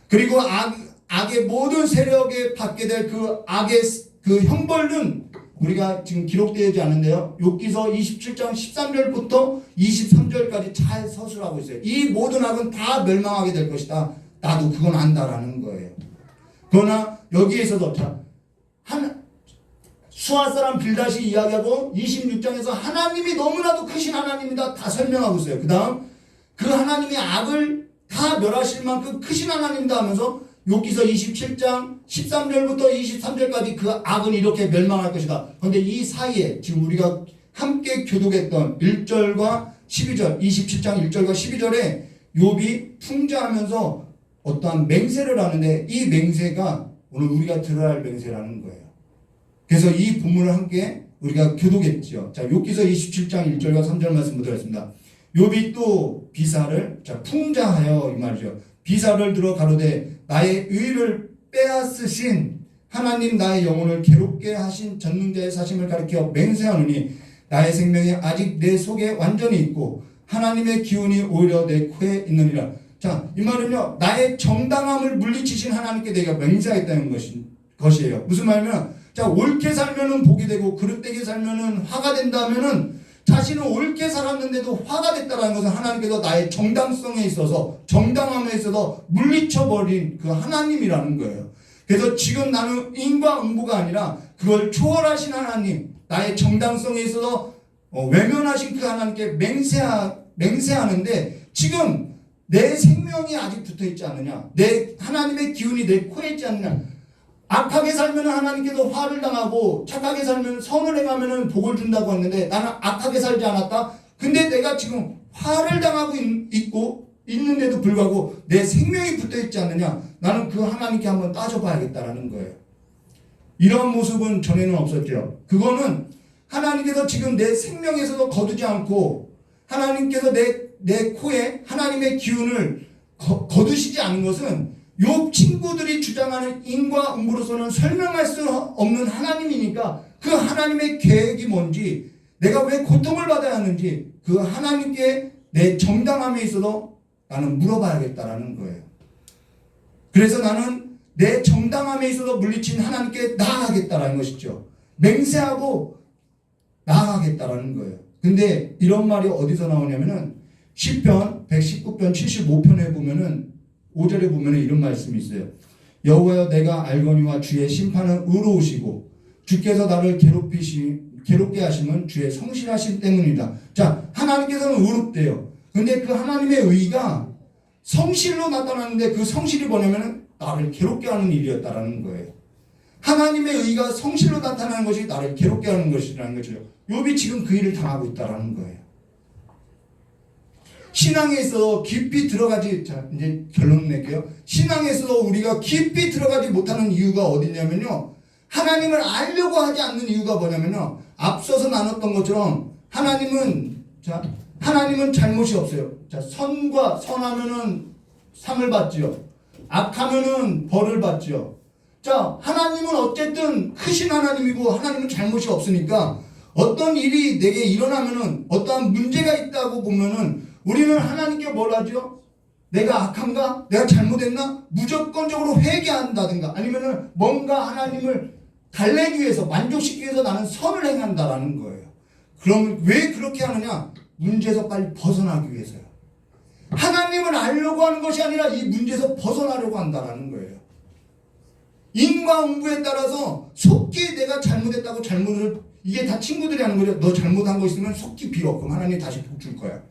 그리고 악의 모든 세력에 받게 될 그 악의 그 형벌은 우리가 지금 기록되지 않은데요. 욥기서 27장 13절부터 23절까지 잘 서술하고 있어요. 이 모든 악은 다 멸망하게 될 것이다. 나도 그건 안다라는 거예요. 그러나 여기에서도 수아 사람 빌닷이 이야기하고 26장에서 하나님이 너무나도 크신 하나님이다 다 설명하고 있어요. 그 다음 그 하나님의 악을 다 멸하실 만큼 크신 하나님이다 하면서 욥기서 27장 13절부터 23절까지 그 악은 이렇게 멸망할 것이다. 그런데 이 사이에 지금 우리가 함께 교독했던 1절과 12절 27장 1절과 12절에 욥이 풍자하면서 어떠한 맹세를 하는데 이 맹세가 오늘 우리가 들어야 할 맹세라는 거예요. 그래서 이 본문을 함께 우리가 교독했죠. 자, 욥기서 27장 1절과 3절 말씀 보도록 욥이 또 비사를 풍자하여 이 말이죠. 비사를 들어 가로되 나의 의를 빼앗으신 하나님 나의 영혼을 괴롭게 하신 전능자의 사심을 가리켜 맹세하노니 나의 생명이 아직 내 속에 완전히 있고 하나님의 기운이 오히려 내 코에 있느니라. 자, 이 말은요, 나의 정당함을 물리치신 하나님께 내가 맹세하겠다는 것이에요. 무슨 말이냐면, 자, 옳게 살면은 복이 되고 그릇되게 살면은 화가 된다면은 자신은 옳게 살았는데도 화가 됐다는 것은 하나님께서 나의 정당성에 있어서 정당함에 있어서 물리쳐버린 그 하나님이라는 거예요. 그래서 지금 나는 인과응보가 아니라 그걸 초월하신 하나님, 나의 정당성에 있어서 외면하신 그 하나님께 맹세하는데 지금 내 생명이 아직 붙어있지 않느냐, 내 하나님의 기운이 내 코에 있지 않느냐. 악하게 살면 하나님께서 화를 당하고 착하게 살면 선을 행하면 복을 준다고 했는데 나는 악하게 살지 않았다. 근데 내가 지금 화를 당하고 있는데도 불구하고 내 생명이 붙어있지 않느냐. 나는 그 하나님께 한번 따져봐야겠다라는 거예요. 이런 모습은 전에는 없었죠. 그거는 하나님께서 지금 내 생명에서도 거두지 않고 하나님께서 내 코에 하나님의 기운을 거두시지 않은 것은 욥 친구들이 주장하는 인과응보로서는 설명할 수 없는 하나님이니까 그 하나님의 계획이 뭔지, 내가 왜 고통을 받아야 하는지 그 하나님께 내 정당함에 있어서 나는 물어봐야겠다라는 거예요. 그래서 나는 내 정당함에 있어서 물리친 하나님께 나아가겠다라는 것이죠. 맹세하고 나아가겠다라는 거예요. 근데 이런 말이 어디서 나오냐면은 시편 119편 75편에 보면은 5절에 보면 이런 말씀이 있어요. 여호와여 내가 알거니와 주의 심판은 의로우시고 주께서 나를 괴롭게 하심은 주의 성실하심 때문이다. 자, 하나님께서는 의롭대요. 근데 그 하나님의 의가 성실로 나타나는데 그 성실이 뭐냐면 나를 괴롭게 하는 일이었다라는 거예요. 하나님의 의가 성실로 나타나는 것이 나를 괴롭게 하는 것이라는 거죠. 욥이 지금 그 일을 당하고 있다라는 거예요. 신앙에 있어서 깊이 들어가지, 자, 이제 결론 낼게요. 신앙에 있어서 우리가 깊이 들어가지 못하는 이유가 어디냐면요. 하나님을 알려고 하지 않는 이유가 뭐냐면요. 앞서서 나눴던 것처럼 하나님은 잘못이 없어요. 자, 선하면은 상을 받지요. 악하면은 벌을 받지요. 자, 하나님은 어쨌든 크신 하나님이고 하나님은 잘못이 없으니까 어떤 일이 내게 일어나면은 어떠한 문제가 있다고 보면은 우리는 하나님께 뭘 하죠? 내가 악한가? 내가 잘못했나? 무조건적으로 회개한다든가 아니면은 뭔가 하나님을 달래기 위해서 만족시키기 위해서 나는 선을 행한다라는 거예요. 그럼 왜 그렇게 하느냐? 문제에서 빨리 벗어나기 위해서요. 하나님을 알려고 하는 것이 아니라 이 문제에서 벗어나려고 한다라는 거예요. 인과응보에 따라서 속기 내가 잘못했다고 이게 다 친구들이 하는 거죠. 너 잘못한 거 있으면 속기 빌어. 그럼 하나님 다시 복 줄 거야.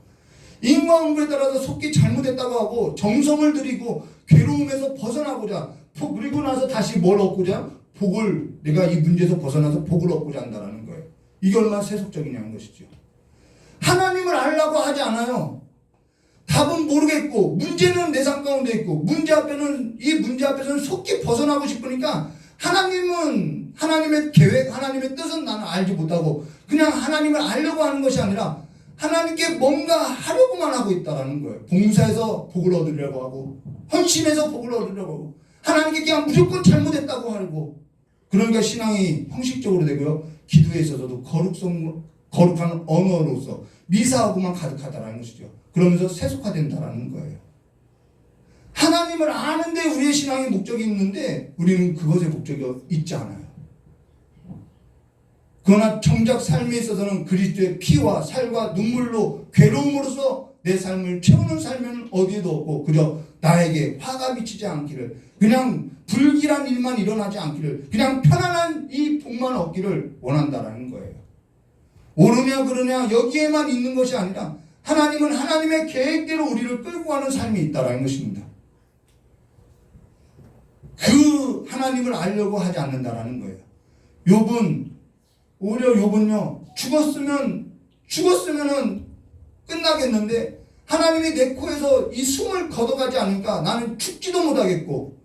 인과응보에 따라서 속기 잘못했다고 하고 정성을 들이고 괴로움에서 벗어나고자 그리고 나서 다시 뭘 얻고자? 복을, 내가 이 문제에서 벗어나서 복을 얻고자 한다는 거예요. 이게 얼마나 세속적이냐는 것이죠. 하나님을 알려고 하지 않아요. 답은 모르겠고 문제는 내 삶 가운데 있고 이 문제 앞에서는 속기 벗어나고 싶으니까 하나님의 계획, 하나님의 뜻은 나는 알지 못하고 그냥 하나님을 알려고 하는 것이 아니라 하나님께 뭔가 하려고만 하고 있다라는 거예요. 봉사해서 복을 얻으려고 하고 헌신해서 복을 얻으려고 하고 하나님께 그냥 무조건 잘못했다고 하고 그러니까 신앙이 형식적으로 되고요. 기도에 있어서도 거룩한 언어로서 미사하고만 가득하다라는 것이죠. 그러면서 세속화된다라는 거예요. 하나님을 아는데 우리의 신앙의 목적이 있는데 우리는 그것의 목적이 있지 않아요. 그러나 정작 삶에 있어서는 그리스도의 피와 살과 눈물로 괴로움으로써 내 삶을 채우는 삶은 어디에도 없고 그저 나에게 화가 미치지 않기를, 그냥 불길한 일만 일어나지 않기를, 그냥 편안한 이 복만 얻기를 원한다라는 거예요. 옳으냐 그러냐 여기에만 있는 것이 아니라 하나님은 하나님의 계획대로 우리를 끌고 가는 삶이 있다라는 것입니다. 그 하나님을 알려고 하지 않는다라는 거예요. 오히려 욥은요, 죽었으면은 끝나겠는데 하나님이 내 코에서 이 숨을 걷어가지 않으니까 나는 죽지도 못하겠고,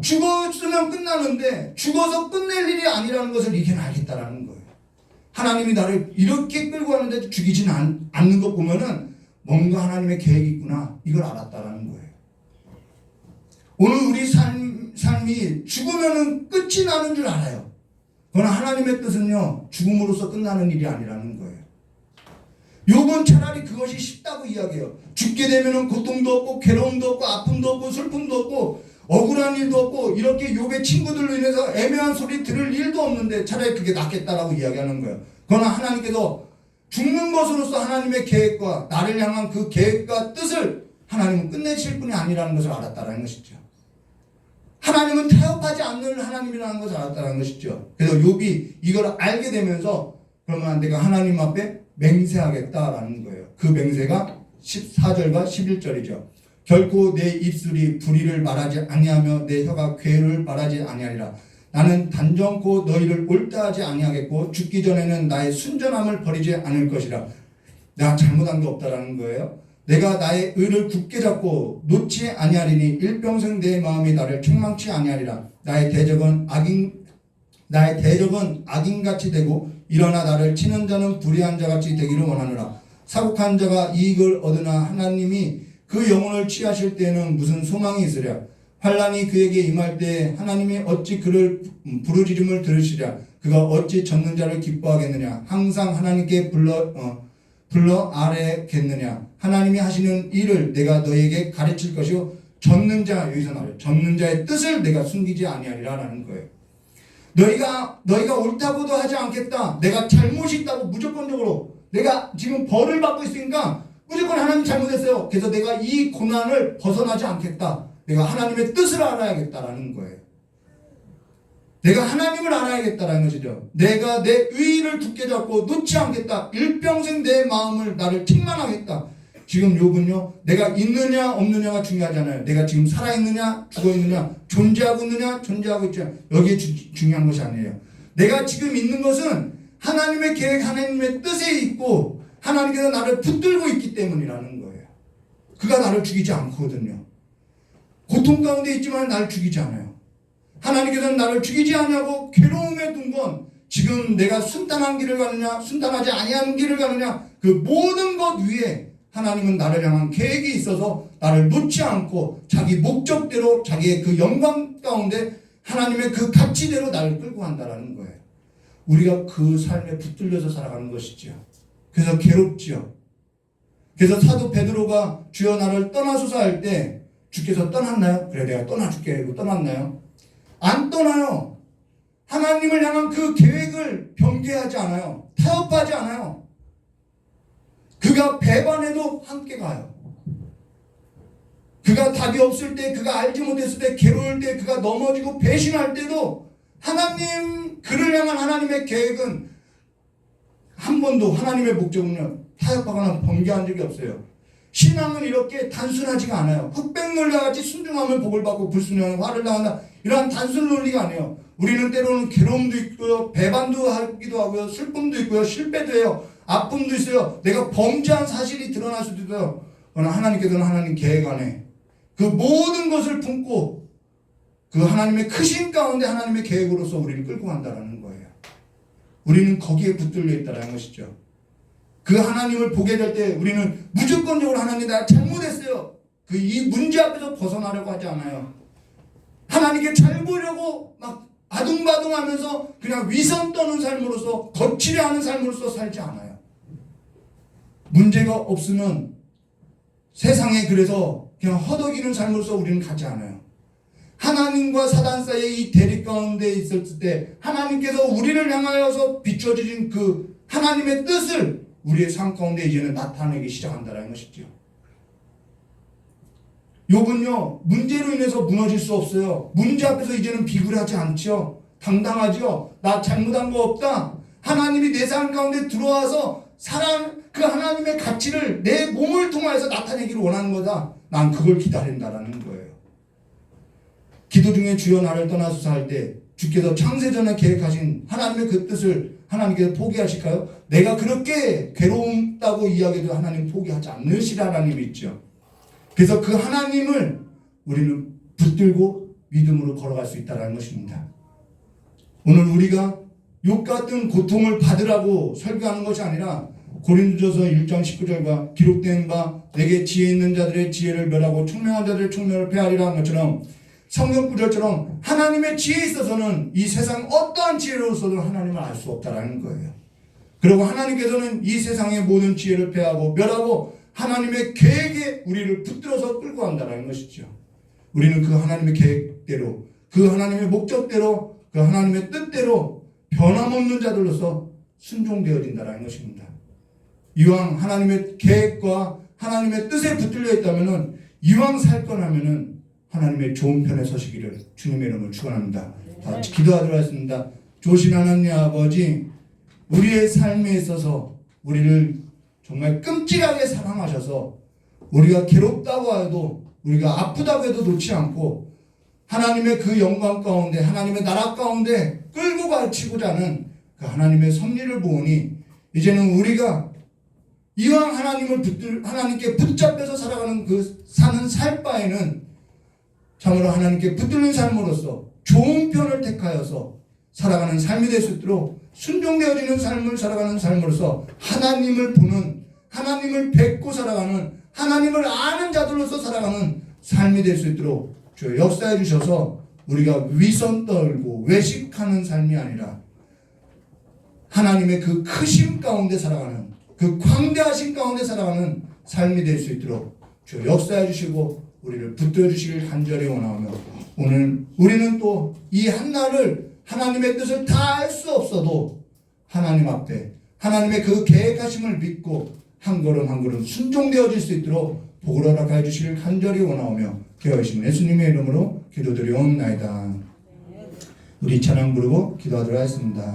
죽었으면 끝나는데 죽어서 끝낼 일이 아니라는 것을 이제는 알겠다라는 거예요. 하나님이 나를 이렇게 끌고 가는데 죽이진 않는 것 보면은 뭔가 하나님의 계획이 있구나, 이걸 알았다라는 거예요. 오늘 우리 삶이 죽으면은 끝이 나는 줄 알아요. 그러나 하나님의 뜻은요, 죽음으로써 끝나는 일이 아니라는 거예요. 욥은 차라리 그것이 쉽다고 이야기해요. 죽게 되면은 고통도 없고 괴로움도 없고 아픔도 없고 슬픔도 없고 억울한 일도 없고 이렇게 욥의 친구들로 인해서 애매한 소리 들을 일도 없는데 차라리 그게 낫겠다라고 이야기하는 거예요. 그러나 하나님께서 죽는 것으로서 하나님의 계획과 나를 향한 그 계획과 뜻을 하나님은 끝내실 분이 아니라는 것을 알았다는 것이죠. 하나님은 타협하지 않는 하나님이라는 것을 알았다는 것이죠. 그래서 욥이 이걸 알게 되면서 그러면 내가 하나님 앞에 맹세하겠다라는 거예요. 그 맹세가 14절과 11절이죠. 결코 내 입술이 불의를 말하지 아니하며 내 혀가 괴를 말하지 아니하리라. 나는 단정코 너희를 옳다하지 아니하겠고 죽기 전에는 나의 순전함을 버리지 않을 것이라. 내가 잘못한 게 없다라는 거예요. 내가 나의 의를 굳게 잡고 놓지 아니하리니 일평생 내 마음이 나를 책망치 아니하리라. 나의 대적은 악인같이 되고 일어나 나를 치는 자는 불의한 자같이 되기를 원하노라. 사국한 자가 이익을 얻으나 하나님이 그 영혼을 취하실 때에는 무슨 소망이 있으랴. 환난이 그에게 임할 때 하나님이 어찌 그를 부르짖음을 들으시랴. 그가 어찌 젖는 자를 기뻐하겠느냐. 항상 하나님께 불러 아뢰겠느냐. 하나님이 하시는 일을 내가 너에게 가르칠 것이요 젖는 자, 여기서 말해요, 젖는 자의 뜻을 내가 숨기지 아니하리라 라는 거예요. 너희가 옳다고도 하지 않겠다. 내가 잘못이 있다고 무조건적으로, 내가 지금 벌을 받고 있으니까 무조건 하나님 잘못했어요. 그래서 내가 이 고난을 벗어나지 않겠다. 내가 하나님의 뜻을 알아야겠다라는 거예요. 내가 하나님을 알아야겠다라는 것이죠. 내가 내 의의를 굳게 잡고 놓지 않겠다. 일평생 내 마음을 나를 책망하겠다. 지금 욥은요, 내가 있느냐 없느냐가 중요하지 않아요. 내가 지금 살아있느냐 죽어있느냐, 존재하고 있느냐 존재하고 있지 않아요. 여기에 중요한 것이 아니에요. 내가 지금 있는 것은 하나님의 계획, 하나님의 뜻에 있고 하나님께서 나를 붙들고 있기 때문이라는 거예요. 그가 나를 죽이지 않거든요. 고통 가운데 있지만 나를 죽이지 않아요. 하나님께서는 나를 죽이지 않냐고 괴로움에 둔 건 지금 내가 순탄한 길을 가느냐 순탄하지 아니하는 길을 가느냐, 그 모든 것 위에 하나님은 나를 향한 계획이 있어서 나를 놓지 않고 자기 목적대로 자기의 그 영광 가운데 하나님의 그 가치대로 나를 끌고 간다라는 거예요. 우리가 그 삶에 붙들려서 살아가는 것이죠. 그래서 괴롭지요. 그래서 사도 베드로가 주여 나를 떠나소서 할 때 주께서 떠났나요? 그래 내가 떠나줄게 이러고 떠났나요? 안 떠나요. 하나님을 향한 그 계획을 변개하지 않아요. 타협하지 않아요. 그가 배반해도 함께 가요. 그가 답이 없을 때, 그가 알지 못했을 때, 괴로울 때, 그가 넘어지고 배신할 때도 하나님, 그를 향한 하나님의 계획은 한 번도, 하나님의 목적은요, 타협하거나 번개한 적이 없어요. 신앙은 이렇게 단순하지가 않아요. 흑백놀이와 같이 순종하면 복을 받고 불순종하면 화를 당한다, 이러한 단순 논리가 아니에요. 우리는 때로는 괴로움도 있고요, 배반도 하기도 하고요, 슬픔도 있고요, 실패도 해요, 아픔도 있어요. 내가 범죄한 사실이 드러날 수도 있어요. 그러나 하나님께서는 하나님 계획 안에 그 모든 것을 품고 그 하나님의 크신 가운데 하나님의 계획으로서 우리를 끌고 간다는 거예요. 우리는 거기에 붙들려 있다는 것이죠. 그 하나님을 보게 될 때 우리는 무조건적으로 하나님 나 잘못했어요. 그 이 문제 앞에서 벗어나려고 하지 않아요. 하나님께 잘 보려고 막 아둥바둥하면서 그냥 위선 떠는 삶으로서 거칠어 하는 삶으로서 살지 않아요. 문제가 없으면 세상에 그래서 그냥 허덕이는 삶으로서 우리는 가지 않아요. 하나님과 사단 사이의 이 대립 가운데 있었을 때 하나님께서 우리를 향하여서 비춰주신 그 하나님의 뜻을 우리의 삶 가운데 이제는 나타내기 시작한다는 것이죠. 욥은요, 문제로 인해서 무너질 수 없어요. 문제 앞에서 이제는 비굴하지 않죠. 당당하죠. 나 잘못한 거 없다. 하나님이 내 삶 가운데 들어와서 그 하나님의 가치를 내 몸을 통해서 나타내기를 원하는 거다. 난 그걸 기다린다라는 거예요. 기도 중에 주여 나를 떠나소서 할 때 주께서 창세전에 계획하신 하나님의 그 뜻을 하나님께서 포기하실까요? 내가 그렇게 괴로웠다고 이야기해도 하나님 포기하지 않으시라 하나님이 있죠. 그래서 그 하나님을 우리는 붙들고 믿음으로 걸어갈 수 있다는 것입니다. 오늘 우리가 욥 같은 고통을 받으라고 설교하는 것이 아니라 고린도전서 1장 19절과 기록된 바 내게 지혜 있는 자들의 지혜를 멸하고 총명한 자들의 총명을 폐하리라 한 것처럼 성경 구절처럼 하나님의 지혜에 있어서는 이 세상 어떠한 지혜로서도 하나님을 알 수 없다라는 거예요. 그리고 하나님께서는 이 세상의 모든 지혜를 폐하고 멸하고 하나님의 계획에 우리를 붙들어서 끌고 간다는 것이죠. 우리는 그 하나님의 계획대로, 그 하나님의 목적대로, 그 하나님의 뜻대로 변함없는 자들로서 순종되어진다는 것입니다. 이왕 하나님의 계획과 하나님의 뜻에 붙들려 있다면 이왕 살 거라면 하나님의 좋은 편에 서시기를 주님의 이름으로 축원합니다. 다 같이 기도하도록 하겠습니다. 조신 하나님 아버지, 우리의 삶에 있어서 우리를 정말 끔찍하게 사랑하셔서 우리가 괴롭다고 해도 우리가 아프다고 해도 놓지 않고 하나님의 그 영광 가운데 하나님의 나라 가운데 끌고 가치고자 하는 그 하나님의 섭리를 보니 이제는 우리가 이왕 하나님께 붙잡혀서 살아가는 그 사는 살 바에는 참으로 하나님께 붙들는 삶으로서 좋은 편을 택하여서 살아가는 삶이 될 수 있도록 순종되어지는 삶을 살아가는 삶으로서 하나님을 보는, 하나님을 뵙고 살아가는, 하나님을 아는 자들로서 살아가는 삶이 될 수 있도록 주여 역사해 주셔서 우리가 위선 떨고 외식하는 삶이 아니라 하나님의 그 크심 가운데 살아가는, 그 광대하신 가운데 살아가는 삶이 될 수 있도록 주여 역사해 주시고 우리를 붙들어 주시길 간절히 원하며 오늘 우리는 또 이 한날을 하나님의 뜻을 다 알 수 없어도 하나님 앞에 하나님의 그 계획하심을 믿고 한 걸음 한 걸음 순종되어질 수 있도록 복을 허락하여 주시길 간절히 원하오며 되어이신 예수님의 이름으로 기도드리옵나이다. 우리 찬양 부르고 기도하도록 하겠습니다.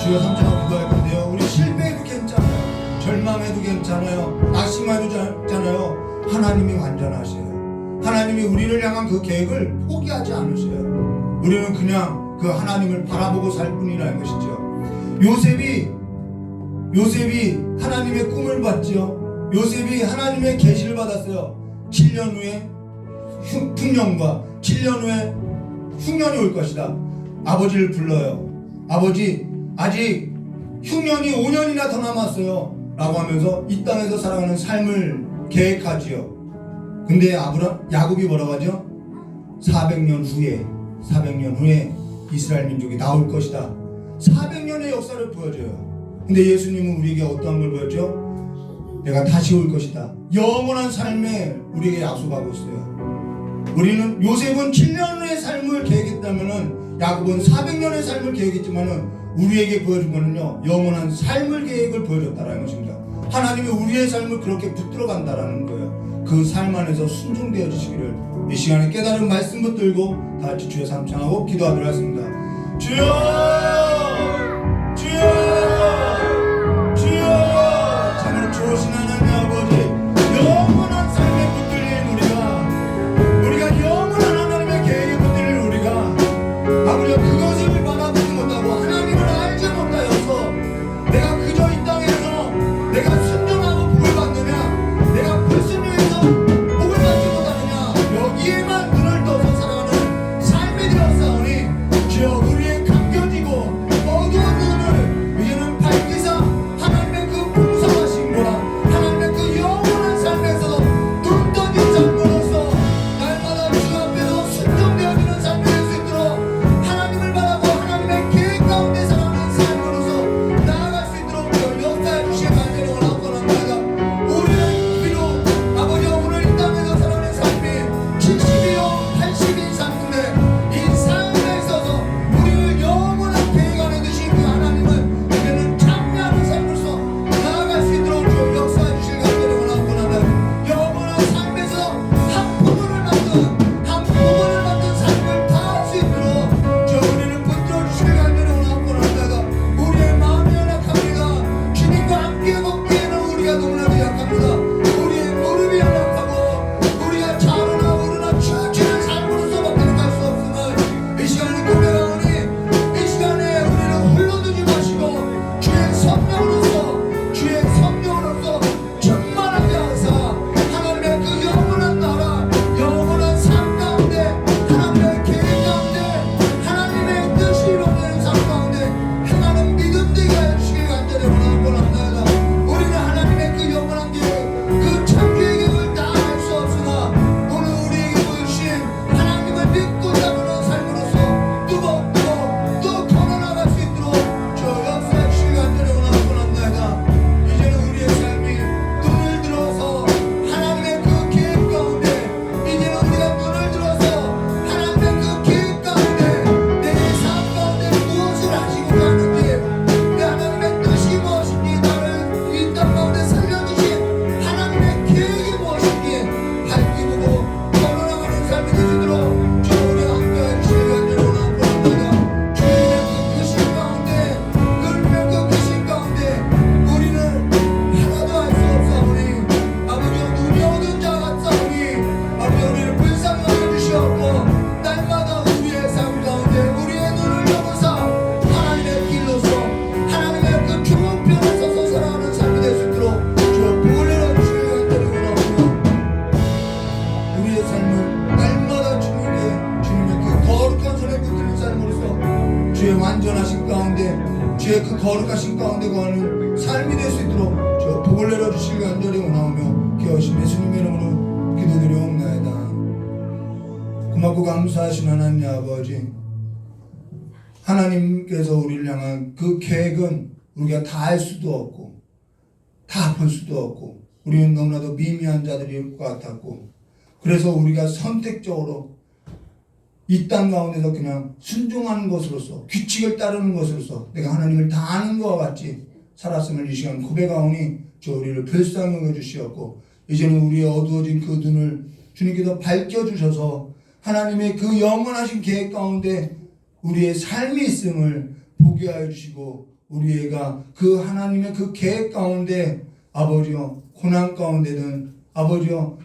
주여 삼창하고 기도할 건데요. 우리 실패해도 괜찮아요. 절망해도 괜찮아요. 낙심해도 괜찮아요. 하나님이 완전하세요. 하나님이 우리를 향한 그 계획을 포기하지 않으세요. 우리는 그냥 그 하나님을 바라보고 살 뿐이라는 것이죠. 요셉이 하나님의 꿈을 봤죠. 요셉이 하나님의 계시를 받았어요. 7년 후에 풍년과 7년 후에 흉년이 올 것이다. 아버지를 불러요. 아버지, 아직 흉년이 5년이나 더 남았어요 라고 하면서 이 땅에서 살아가는 삶을 계획하지요. 근데 야곱이 뭐라고 하죠? 400년 후에 이스라엘 민족이 나올 것이다. 400년의 역사를 보여줘요. 근데 예수님은 우리에게 어떠한 걸 보였죠? 내가 다시 올 것이다. 영원한 삶에 우리에게 약속하고 있어요. 우리는 요셉은 7년의 삶을 계획했다면은 야곱은 400년의 삶을 계획했지만은 우리에게 보여준 거는요, 영원한 삶을 계획을 보여줬다라는 것입니다. 하나님이 우리의 삶을 그렇게 붙들어 간다라는 거예요. 그 삶 안에서 순종되어 주시기를 이 시간에 깨달은 말씀 붙들고 다 같이 주여 삼창하고 기도하도록 하겠습니다. 주여, 주여, 주여. 참으로 좋으신 하나님 아버지, 영원한 삶에 붙들린 우리가 영원한 하나님의 계획에 붙들린 우리가 아버지 그것을 바라보지 못하고 하나님을 알지 못하여서 내가 그저 이 땅에서 내가 순종하고 복을 받느냐, 내가 불순종해서 복을 받지 못하느냐, 여기에만 눈을 떠서 살아가는 삶이 되었사오니 주여 우리의 감겨지고 어두운 눈을 이제는 밝히사 하나님의 그 풍성하심과 하나님의 그 영원한 삶에서 눈 떠진 삶으로서 날마다 주 앞에서 순종되어지는 삶이 될 수 있도록 하나님을 바라고 하나님의 계획 가운데 살아가는 삶으로서 나아갈 수 있도록 주여 역사해 주시기 간절히 원하옵나이다. 우리는 비록 아버지 오늘 이 땅에서 살아가는 삶이 70이요 80인 삶인데 이 삶에 있어서 우리를 영원한 계획 안에 두신 그 하나님을 우리는 참여하는 삶으로서 나아갈 수 있도록 주여 역사해 주시기 간절히 원하옵나이다. 영원한 삶에서 한 부분을 만든 삶을 다 할 수 있도록 주여 우리는 붙들어 주시기 간절히 원하옵나이다. 우리의 마음이 연약합니다. 주님과 함께 걷기에는 우리가 너무나도 약합니다. 우리의 무릎이 연약하고 우리가 좌로나 우르나 치우치는 삶으로서 밖에 갈 수 없음을 이 시간에 고백하오니 이 시간에 우리는 홀로두지 마시고 주의 성령으로서 충만하게 하사 하나님의 그 영원한 나라, 영원한 삶 가운데 하나님의 계획 가운데 하나님의 뜻이 이루어지는 삶 가운데 행하는 믿음 되게 하여 주시기 간절히 원하옵나이다. 우리는 하나님의 그 영원한 계획, 그 창조의 계획을 다 알 수 없으나 오늘 우리에게 보여주신 하나님을 믿고 살아가는 삶으로서 뚜벅뚜벅 또 걸어나갈 수 있도록 저 역사해 주시기 간절히 원하옵나이다. 이제는 우리의 삶이 눈을 들어서 하나님의 그 계획 가운데 이제는 우리가 눈을 들어서 하나님의 그 계획 가운데 내 삶 가운데 무엇을 하시고 가는지 내 하나님의 뜻이 무엇인지 나를 이 땅 가운데 살려주신 하나님의 계획이 무엇인지 밝히 보고 걸어나가는 삶이 되시도록 주 우리 함께해 주시기 간절히 원하옵나이다. 주님의 그 크신 가운데 그분의 그 크신 가운데 우리는 하나도 알 수 없사오니 아버지 눈이 어두운 자 같사오니 아버지 우리를 불쌍히 여겨주시옵고 날마다 우리의 삶 가운데 우리의 눈을 여보사 하나님의 길로서 하나님의 그 좋은 편에 서서 살아가는 삶이 될 수 있도록 주여 복을 내려주시기 간절히 원하오며 우리의 삶을 날마다 주님의 그 거룩한 손에 붙들린 삶으로서 주의 완전하신 가운데 주의 그 거룩하신 가운데 거하는 삶이 될 수 있도록 저 복을 내려주시기 간절히 원하오며 기어신 예수님의 이름으로 기도드리옵나이다. 고맙고 감사하신 하나님 아버지, 하나님께서 우리를 향한 그 계획은 우리가 다 알 수도 없고 다 볼 수도 없고 우리는 너무나도 미미한 자들일 것 같았고 그래서 우리가 선택적으로 이 땅 가운데서 그냥 순종하는 것으로서 규칙을 따르는 것으로서 내가 하나님을 다 아는 것과 같이 살았음을 이 시간 고백하오니 저 우리를 불쌍히 여겨주시옵고 이제는 우리의 어두워진 그 눈을 주님께서 밝혀주셔서 하나님의 그 영원하신 계획 가운데 우리의 삶이 있음을 보게 하여 주시고 우리가 그 하나님의 그 계획 가운데 아버지여 고난 가운데든 아버지여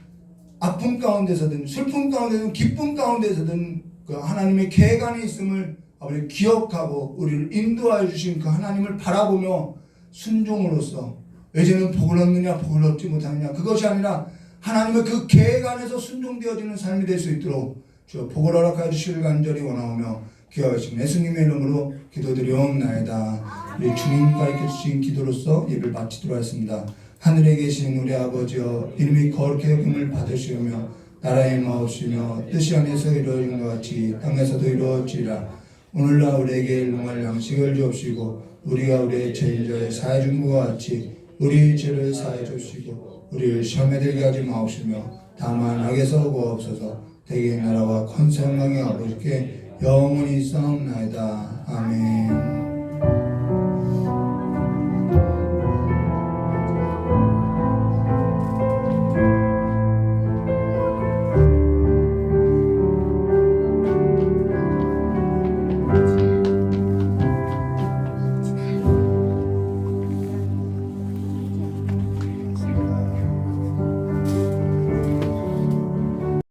아픔 가운데서든 슬픔 가운데든 기쁨 가운데서든 그 하나님의 계획 안에 있음을 아버지 기억하고 우리를 인도하여 주신 그 하나님을 바라보며 순종으로써 이제는 복을 얻느냐 복을 얻지 못하느냐 그것이 아니라 하나님의 그 계획 안에서 순종되어지는 삶이 될 수 있도록 저 복을 허락하여 주시길 간절히 원하오며 기억하신 예수님의 이름으로 기도드리옵나이다. 우리 주님 가르쳐 주신 기도로서 예배를 마치도록 하겠습니다. 하늘에 계신 우리 아버지여 이름이 거룩히 여김을 받으시오며 나라의 마옵시며 뜻이 안에서 이루어진 것 같이 땅에서도 이루어지리라. 오늘날 우리에게 일용할 양식을 주옵시고 우리가 우리의 죄인들의 사해 준 것과 같이 우리 죄를 사해 주시고 우리를 시험에 들게 하지 마옵시며 다만 악에서 구하옵소서. 대개 나라와 권세 영광의 아버지께 영원히 싸움나이다. 아멘.